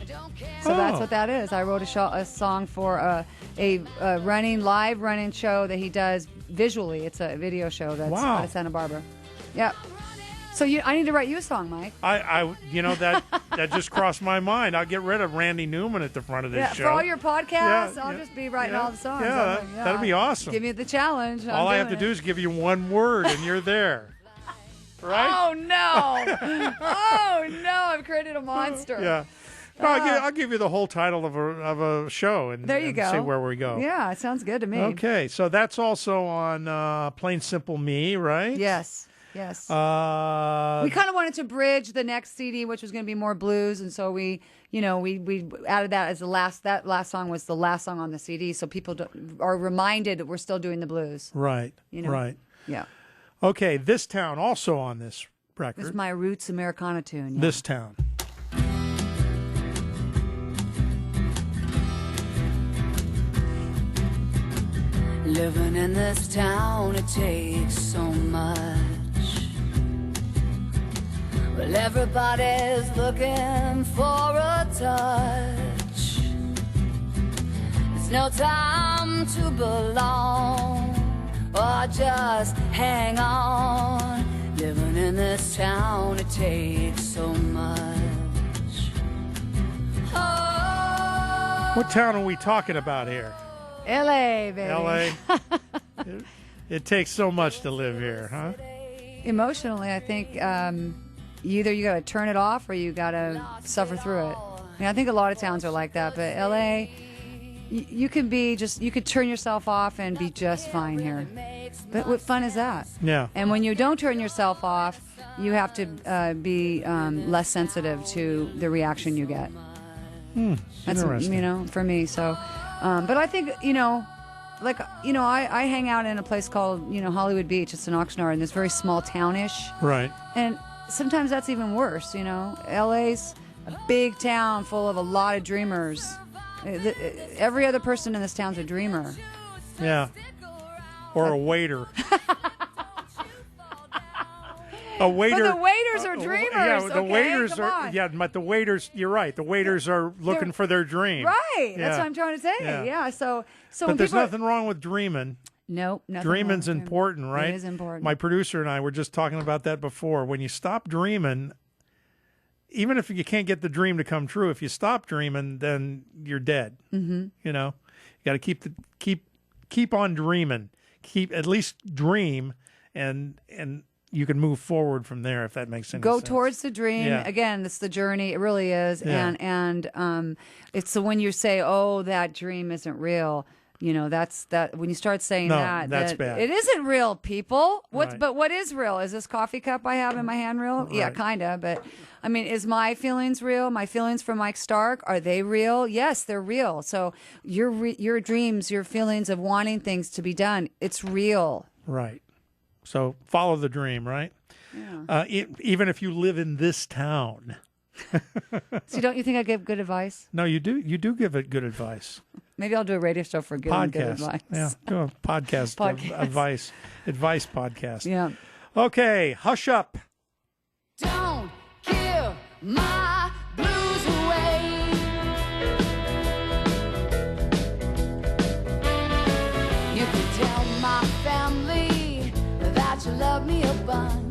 So that's what that is. I wrote a song for a live running show that he does visually. It's a video show that's out of Santa Barbara. Yep. So I need to write you a song, Mike. That just crossed my mind. I'll get rid of Randy Newman at the front of this show. For all your podcasts, I'll just be writing all the songs. Yeah, that'd be awesome. Give me the challenge. All I have to do is give you one word, and you're there. Right? Oh no! Oh no! I've created a monster. Yeah. No, I'll give you the whole title of a show, and there you go. See where we go. Yeah, it sounds good to me. Okay, so that's also on Plain Simple Me, right? Yes. Yes. We kind of wanted to bridge the next CD, which was going to be more blues, and so we added that as the last. That last song was the last song on the CD, so people are reminded that we're still doing the blues. Right. Right. Yeah. Okay, This Town also on this record. It's my roots Americana tune. Yeah. This Town. Living in this town, it takes so much. Well, everybody's looking for a touch. There's no time to belong or just hang on. Living in this town, it takes so much. Oh. What town are we talking about here? L.A., baby. L.A. It takes so much to live here, huh? Emotionally, I think either you got to turn it off or you got to suffer through it. I mean, I think a lot of towns are like that, but L.A., you can you could turn yourself off and be just fine here. But what fun is that? Yeah. And when you don't turn yourself off, you have to be less sensitive to the reaction you get. That's, interesting. for me. So, but I think, I hang out in a place called, Hollywood Beach. It's in Oxnard, and it's very small townish. Right. And sometimes that's even worse, LA's a big town full of a lot of dreamers. Every other person in this town's a dreamer. Yeah. Or a waiter. A waiter. But the waiters are dreamers. Yeah, the okay? waiters Come are. on. Yeah, but the waiters. You're right. The waiters are looking for their dream. Right. Yeah. That's what I'm trying to say. Yeah. So But when there's people nothing wrong with dreaming. Nope. Nothing Dreaming's wrong with important, right? It is important. My producer and I were just talking about that before. When you stop dreaming, even if you can't get the dream to come true, if you stop dreaming, then you're dead. Mm-hmm. You got to keep on dreaming. At least dream, and you can move forward from there, if that makes sense. Go towards the dream. Yeah. Again, it's the journey. It really is. Yeah. And it's the when you say, "Oh, that dream isn't real." That's that. When you start saying that's bad. It isn't real, people. Right. But what is real? Is this coffee cup I have in my hand real? Yeah, Right. kinda. But I mean, is my feelings real? My feelings for Mike Stark, are they real? Yes, they're real. So your dreams, your feelings of wanting things to be done, it's real. Right. So follow the dream, right? Yeah. Even if you live in this town. See, don't you think I give good advice? No, you do. You do give it good advice. Maybe I'll do a radio show for good Podcast. advice. Yeah, do a podcast. Podcast. Advice podcast. Yeah. Okay, hush up. Don't give my blues away. You could tell my family that you love me a bunch.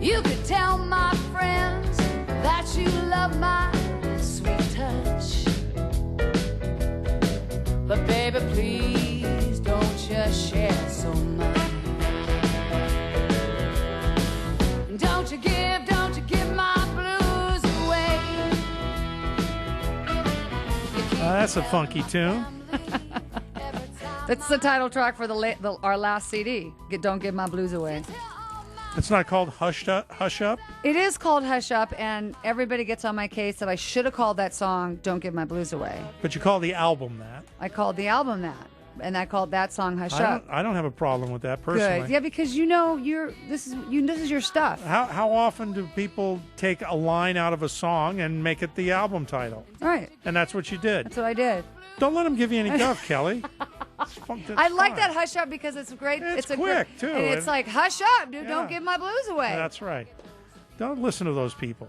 You could tell my friends that you love my sweet touch. But baby, please don't just share so much. Don't you give my blues away. That's a funky tune. That's the title track for our last CD. Don't Give My Blues Away. It's not called Hush Up? It is called Hush Up, and everybody gets on my case that I should have called that song Don't Give My Blues Away. But you call the album that. I called the album that, and I called that song Hush Up. I don't have a problem with that personally. Good. Yeah, because this is your stuff. How often do people take a line out of a song and make it the album title? All right. And that's what you did. That's what I did. Don't let them give you any guff, Kelly. I like that Hush Up because it's great. It's a quick, great, too. And it's like, hush up, dude. Yeah. Don't give my blues away. That's right. Don't listen to those people.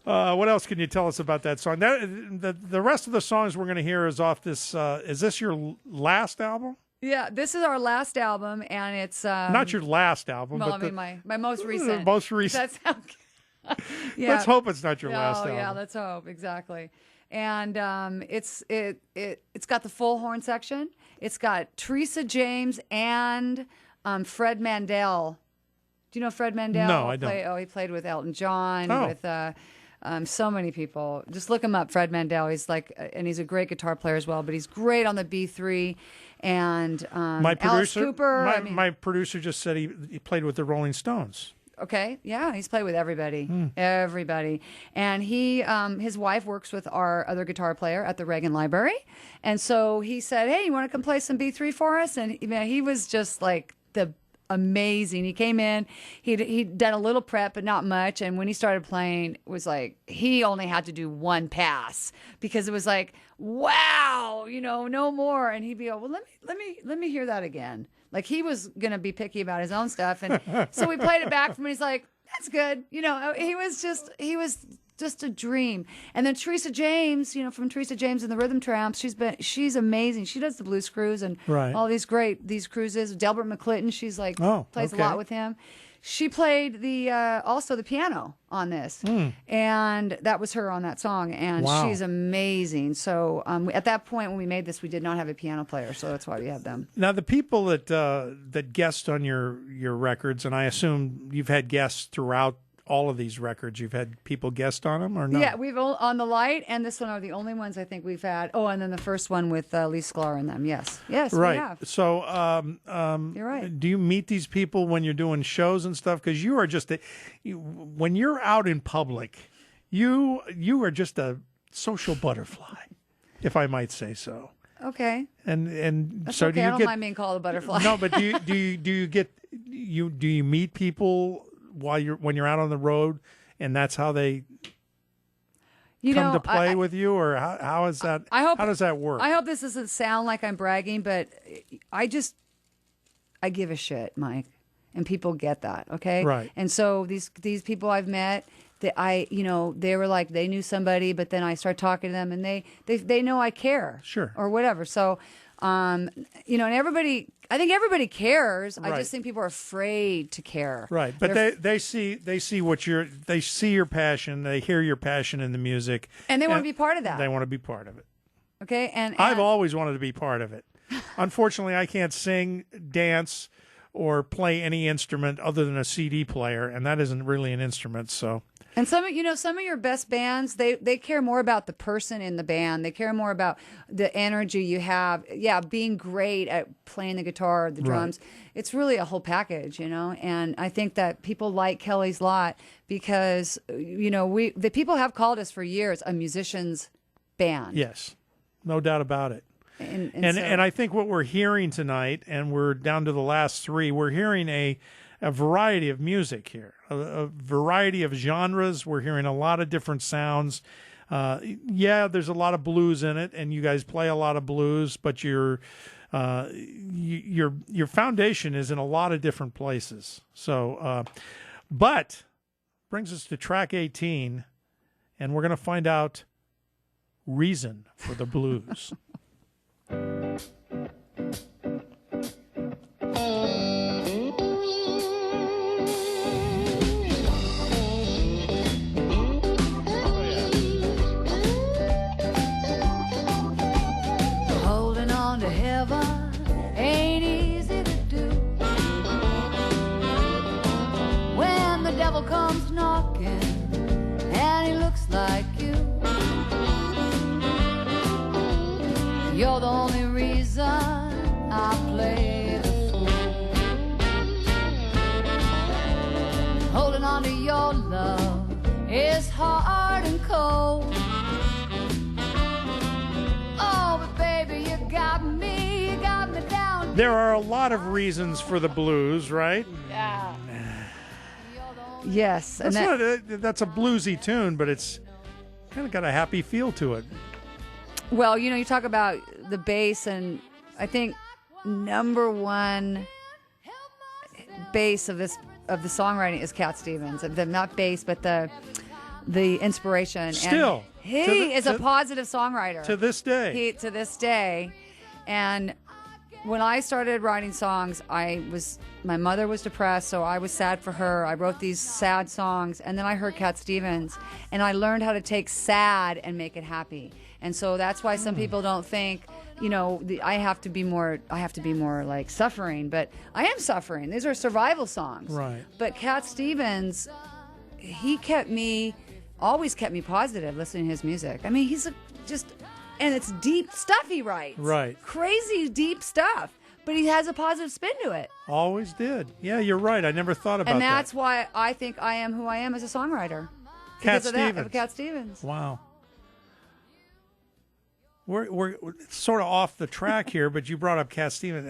What else can you tell us about that song? The rest of the songs we're going to hear is off this. Is this your last album? Yeah, this is our last album, and it's not your last album. Well, but my most recent. Most recent. That's yeah. Let's hope it's not your last album. Yeah, let's hope exactly. And it's got the full horn section. It's got Teresa James and Fred Mandel. Do you know Fred Mandel? No, I don't. He played with Elton John, Oh. with so many people. Just look him up, Fred Mandel. He's and he's a great guitar player as well. But he's great on the B3. And My Alice producer, Cooper. my producer just said he played with the Rolling Stones. Okay, yeah, he's played with everybody, and his wife works with our other guitar player at the Reagan Library, and so he said, "Hey, you want to come play some B3 for us?" And he was just like amazing. He came in, he'd done a little prep, but not much, and when he started playing, it was like he only had to do one pass because it was like, wow, no more, and he'd be, well, let me hear that again. Like he was gonna be picky about his own stuff, and so we played it back from him. And he's like, "That's good." He was just just a dream. And then Teresa James, from Teresa James and the Rhythm Tramps, she's amazing. She does the Blues Cruise and all these cruises. Delbert McClinton, she's like plays a lot with him. She played also the piano on this, and that was her on that song, and she's amazing. So at that point when we made this, we did not have a piano player, so that's why we have them. Now the people that guest on your records, and I assume you've had guests throughout all of these records. You've had people guest on them, or no? Yeah, we've on The Light and this one are the only ones I think we've had. Oh, and then the first one with Lee Sklar and them. Yes, right. We have. So, you're right. Do you meet these people when you're doing shows and stuff? Because you are just when you're out in public, you are just a social butterfly, if I might say so. Okay. And That's so okay. do you I don't mind being called a butterfly. No, but do you meet people when you're out on the road, and that's how they come to play with you, or how is that? How does that work? I hope this doesn't sound like I'm bragging, but I give a shit, Mike, and people get that, okay? Right. And so these people I've met, they were like they knew somebody, but then I start talking to them, and they know I care, sure, or whatever. So, and I think everybody cares. Right. I just think people are afraid to care. Right, but they see your passion, they hear your passion in the music, and they want to be part of that. They want to be part of it. Okay, and I've always wanted to be part of it. Unfortunately, I can't sing, dance, or play any instrument other than a CD player, and that isn't really an instrument. So. And some of your best bands, they care more about the person in the band. They care more about the energy you have. Yeah, being great at playing the guitar, the drums. Right. It's really a whole package, And I think that people like Kelly's Lot because the people have called us for years a musician's band. Yes, no doubt about it. And I think what we're hearing tonight, and we're down to the last three, we're hearing a variety of music here, a variety of genres. We're hearing a lot of different sounds. There's a lot of blues in it, and you guys play a lot of blues, but your foundation is in a lot of different places. So, but brings us to track 18, and we're going to find out reason for the blues. Holding on to heaven ain't easy to do. When the devil comes knocking and he looks like you, you're the only reason I play the fool. Holding on to your love is hard and cold. Oh, but baby, you got me down. There are a lot of reasons for the blues, right? Yeah. Yes. That's a bluesy tune, but it's kind of got a happy feel to it. Well, you talk about the bass, and I think number one bass of the songwriting is Cat Stevens. Not bass, but the inspiration. Still, and he is a positive songwriter to this day. To this day, and when I started writing songs, my mother was depressed, so I was sad for her. I wrote these sad songs, and then I heard Cat Stevens, and I learned how to take sad and make it happy. And so that's why some people don't think, I have to be more like suffering, but I am suffering. These are survival songs. Right. But Cat Stevens, he always kept me positive listening to his music. I mean, and it's deep stuff he writes. Right. Crazy deep stuff. But he has a positive spin to it. Always did. Yeah, you're right. I never thought about that. And that's why I think I am who I am as a songwriter. Cat Stevens. Wow. We're sort of off the track here, but you brought up Cat Stevens.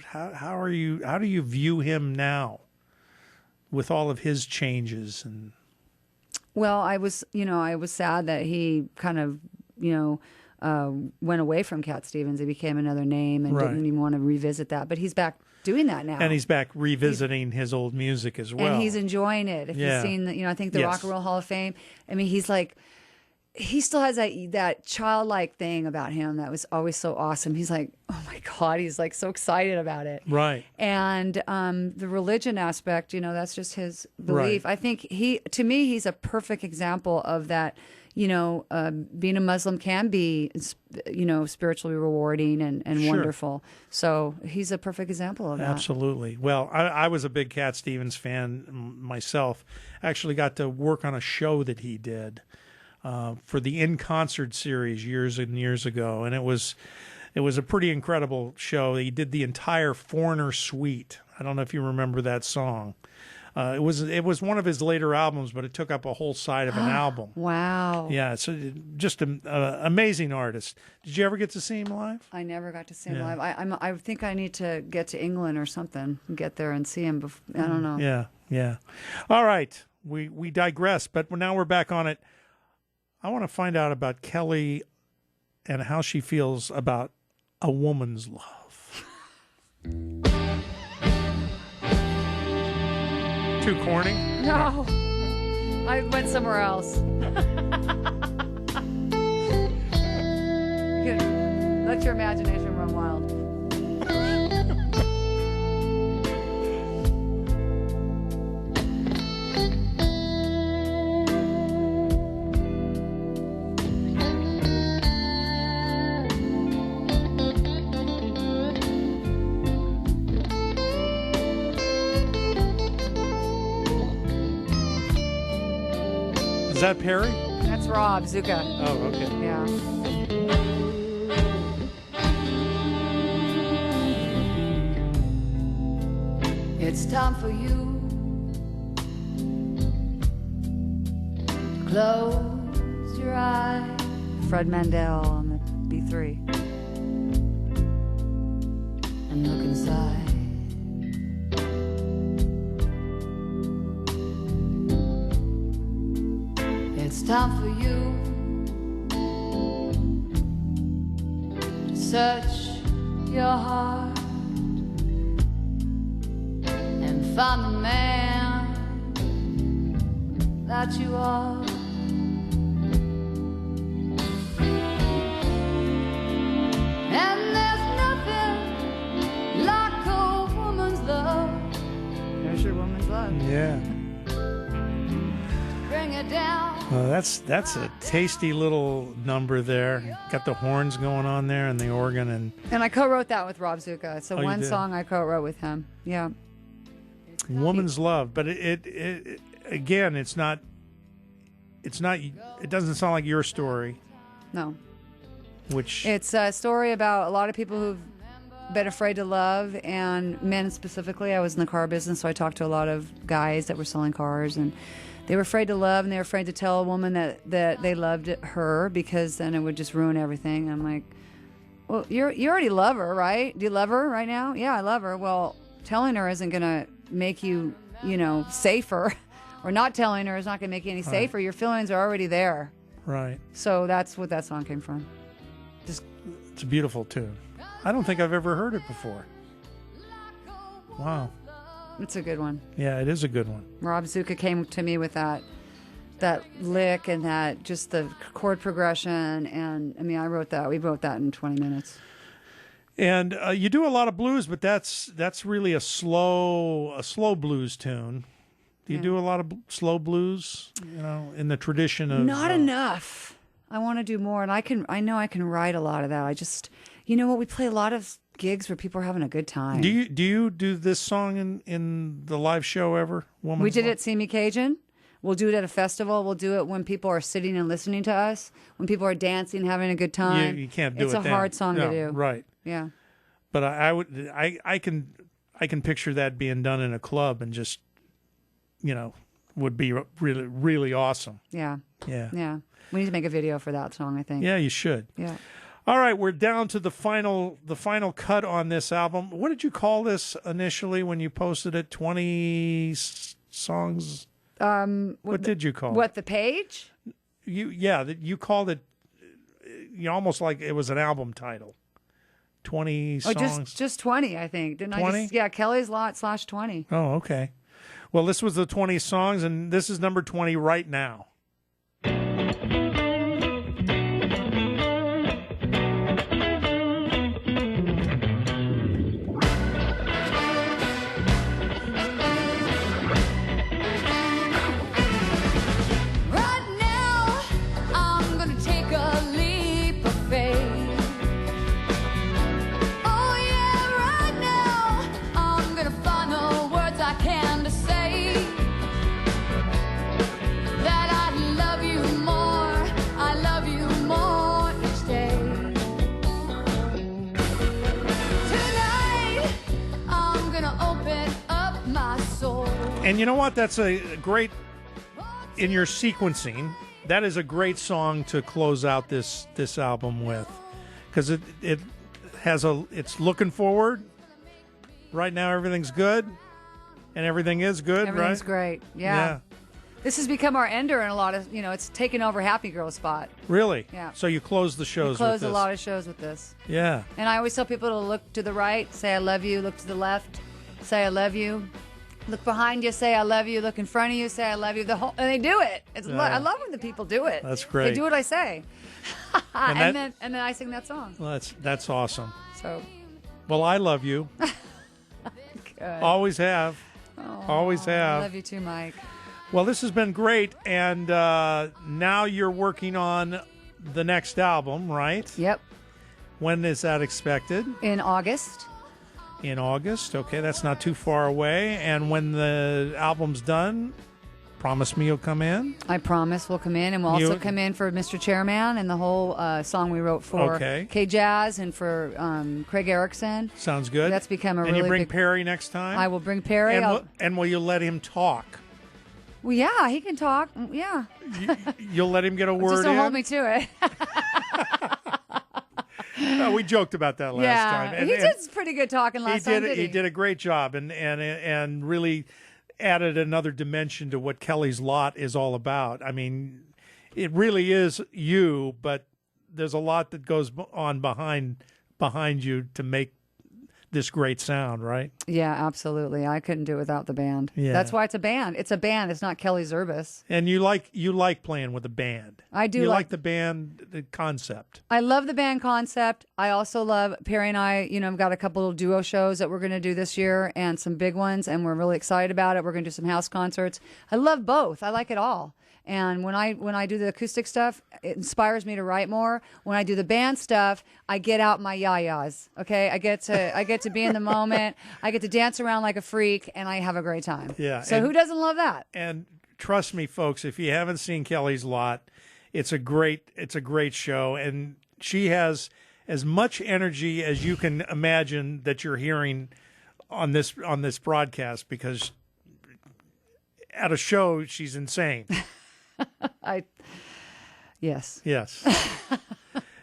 How do you view him now with all of his changes? And well, I was sad that he kind of, went away from Cat Stevens. He became another name and didn't even want to revisit that. But he's back doing that now. And he's back revisiting his old music as well. And he's enjoying it. If you've seen, I think the Rock and Roll Hall of Fame. I mean, he's like, he still has that childlike thing about him that was always so awesome. He's like, oh my God, he's like so excited about it. Right. And the religion aspect, that's just his belief. Right. I think to me, he's a perfect example of that. Being a Muslim can be, spiritually rewarding and wonderful. So he's a perfect example of that. Absolutely. Well, I was a big Cat Stevens fan myself. Actually got to work on a show that he did for the In Concert series years and years ago. And it was a pretty incredible show. He did the entire Foreigner Suite. I don't know if you remember that song. It was one of his later albums, but it took up a whole side of an album. Wow. Yeah, so just an amazing artist. Did you ever get to see him live? I never got to see him live. I think I need to get to England or something, and get there and see him. I don't know. Yeah. All right, we digress, but now we're back on it. I want to find out about Kelly and how she feels about a woman's love. Too corny? No. I went somewhere else. Let your imagination run wild. Is that Perry? That's Rob Zuka. Oh, okay. Yeah. It's time for you to close your eyes. Fred Mandel on the B3. And look inside. It's time for you to search your heart and find the man that you are. And there's nothing like a woman's love. There's your woman's love. Yeah. Bring it down. That's a tasty little number there. Got the horns going on there and the organ And I co-wrote that with Rob Zuka. It's you one did? song I co-wrote with him. Yeah. Woman's Love. But it again, it's not. It doesn't sound like your story. No. Which It's a story about a lot of people who've been afraid to love, and men specifically. I was in the car business, so I talked to a lot of guys that were selling cars, and they were afraid to love, and they were afraid to tell a woman that they loved her, because then it would just ruin everything. I'm like, well, you already love her, right? Do you love her right now? Yeah, I love her. Well, telling her isn't going to make you, safer, or not telling her is not going to make you any safer. Your feelings are already there. right. So that's what that song came from. It's a beautiful tune. I don't think I've ever heard it before. Wow. It's a good one. Yeah, it is a good one. Rob Zuka came to me with that lick and that just the chord progression, and I mean, we wrote that in 20 minutes. And you do a lot of blues, but that's really a slow blues tune. Do you do a lot of slow blues? In the tradition of Not enough. I want to do more, and I know I can write a lot of that. I just, we play a lot of gigs where people are having a good time. Do you do this song in the live show ever? Woman's We did Love? it at See Me Cajun. We'll do it at a festival. We'll do it when people are sitting and listening to us. When people are dancing, having a good time. You can't do it's it. It's a then. hard song No, to do. right? Yeah. But I can picture that being done in a club and just, would be really, really awesome. Yeah. Yeah. Yeah. We need to make a video for that song, I think. Yeah, you should. Yeah. All right, we're down to the final cut on this album. What did you call this initially when you posted it? 20 songs. What did you call it? What, the page? You called it. You almost like it was an album title. 20 Oh, songs. just 20, I think. Didn't 20? I just? Yeah, Kelly's Lot / 20. Oh, okay. Well, this was the 20 songs, and this is number 20 right now. Right now, I'm gonna take a leap of faith. Oh yeah, right now, I'm gonna find the words I can to say that I love you more each day. Tonight, I'm gonna open up my soul. And you know what? That's a great, in your sequencing, that is a great song to close out this album with, because it has it's looking forward. Right now, everything's good, and everything is good, Everything's right? great. Yeah. This has become our ender in a lot of, it's taken over Happy Girl spot. Really? Yeah. So you close the We shows close with this. a lot of shows with this. Yeah. And I always tell people to look to the right, say I love you, look to the left, say I love you. Look behind you, say I love you. Look in front of you, say I love you. And they do it. I love when the people do it. That's great. They do what I say. And and then I sing that song. Well, that's awesome. So Well, I love you. good. Always have. Always I have. love you too, Mike. Well, this has been great, and now you're working on the next album, right? Yep. When is that expected? In August. In August. Okay, that's not too far away. And when the album's done, promise me you'll come in. I promise we'll come in, and we'll also come in for Mr. Chairman and the whole song we wrote for K-Jazz and for Craig Erickson. Sounds good. That's become a and really you bring big... Perry next time? I will bring Perry. And will you let him talk? Well, yeah, he can talk. Yeah. You'll let him get a word Just don't in? hold me to it. No, we joked about that last time. And he did pretty good talking last time, didn't he? He did a great job and really added another dimension to what Kelly's Lot is all about. I mean, it really is you, but there's a lot that goes on behind you to make this great sound, right? Yeah, absolutely. I couldn't do it without the band. Yeah. That's why it's a band. It's a band. It's not Kelly Zirbes. And you like playing with a band. I do. You like the band the concept. I love the band concept. I also love Perry and I. I've got a couple of duo shows that we're going to do this year and some big ones, and we're really excited about it. We're going to do some house concerts. I love both. I like it all. And when I do the acoustic stuff, it inspires me to write more. When I do the band stuff, I get out my yayas. Okay, I get to be in the moment. I get to dance around like a freak, and I have a great time. Yeah. So who doesn't love that? And trust me, folks, if you haven't seen Kelly's Lot, it's a great show, and she has as much energy as you can imagine that you're hearing on this broadcast, because at a show she's insane. Yes.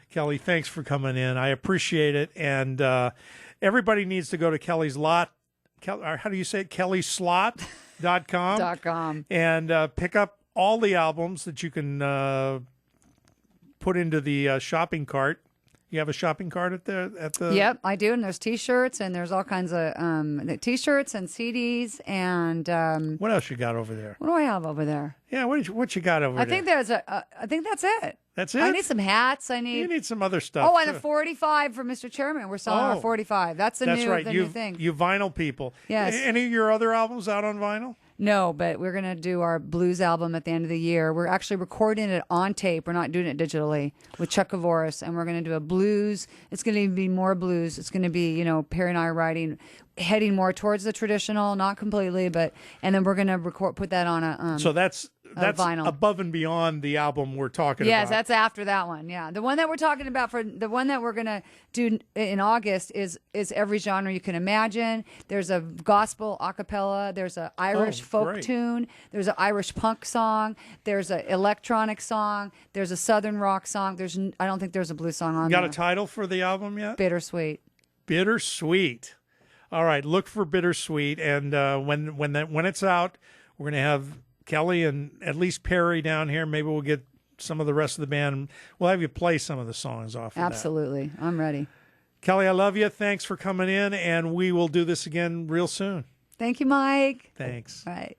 Kelly, thanks for coming in. I appreciate it. And everybody needs to go to Kelly's Lot. How do you say it? KellySlot.com. And pick up all the albums that you can put into the shopping cart. You have a shopping cart at the. Yep, I do, and there's T-shirts, and there's all kinds of T-shirts and CDs, and what else you got over there? what do I have over there? Yeah, what you got over there? I think that's it. That's it. I need some hats. You need some other stuff. Oh, and too. a 45 for Mr. Chairman. We're selling our 45. That's That's new, right. the new thing. You vinyl people. Yes. Any of your other albums out on vinyl? No, but we're going to do our blues album at the end of the year. We're actually recording it on tape. We're not doing it digitally with Chuck Kavoris, and we're going to do a blues. It's going to be more blues. It's going to be, Perry and I writing, heading more towards the traditional, not completely, and then we're going to put that on a So that's vinyl. above and beyond the album we're talking about. Yes, that's after that one. Yeah, the one that we're talking about for the one that we're gonna do in August is every genre you can imagine. There's a gospel a cappella. There's an Irish folk great. tune. There's an Irish punk song. There's an electronic song. There's a southern rock song. I don't think there's a blues song on Got there. a title for the album yet? Bittersweet. Bittersweet. All right, look for Bittersweet, and when it's out, we're gonna have Kelly and at least Perry down here. Maybe we'll get some of the rest of the band. We'll have you play some of the songs off of Absolutely. I'm ready. Kelly, I love you. Thanks for coming in, and we will do this again real soon. Thank you, Mike. Thanks. All right.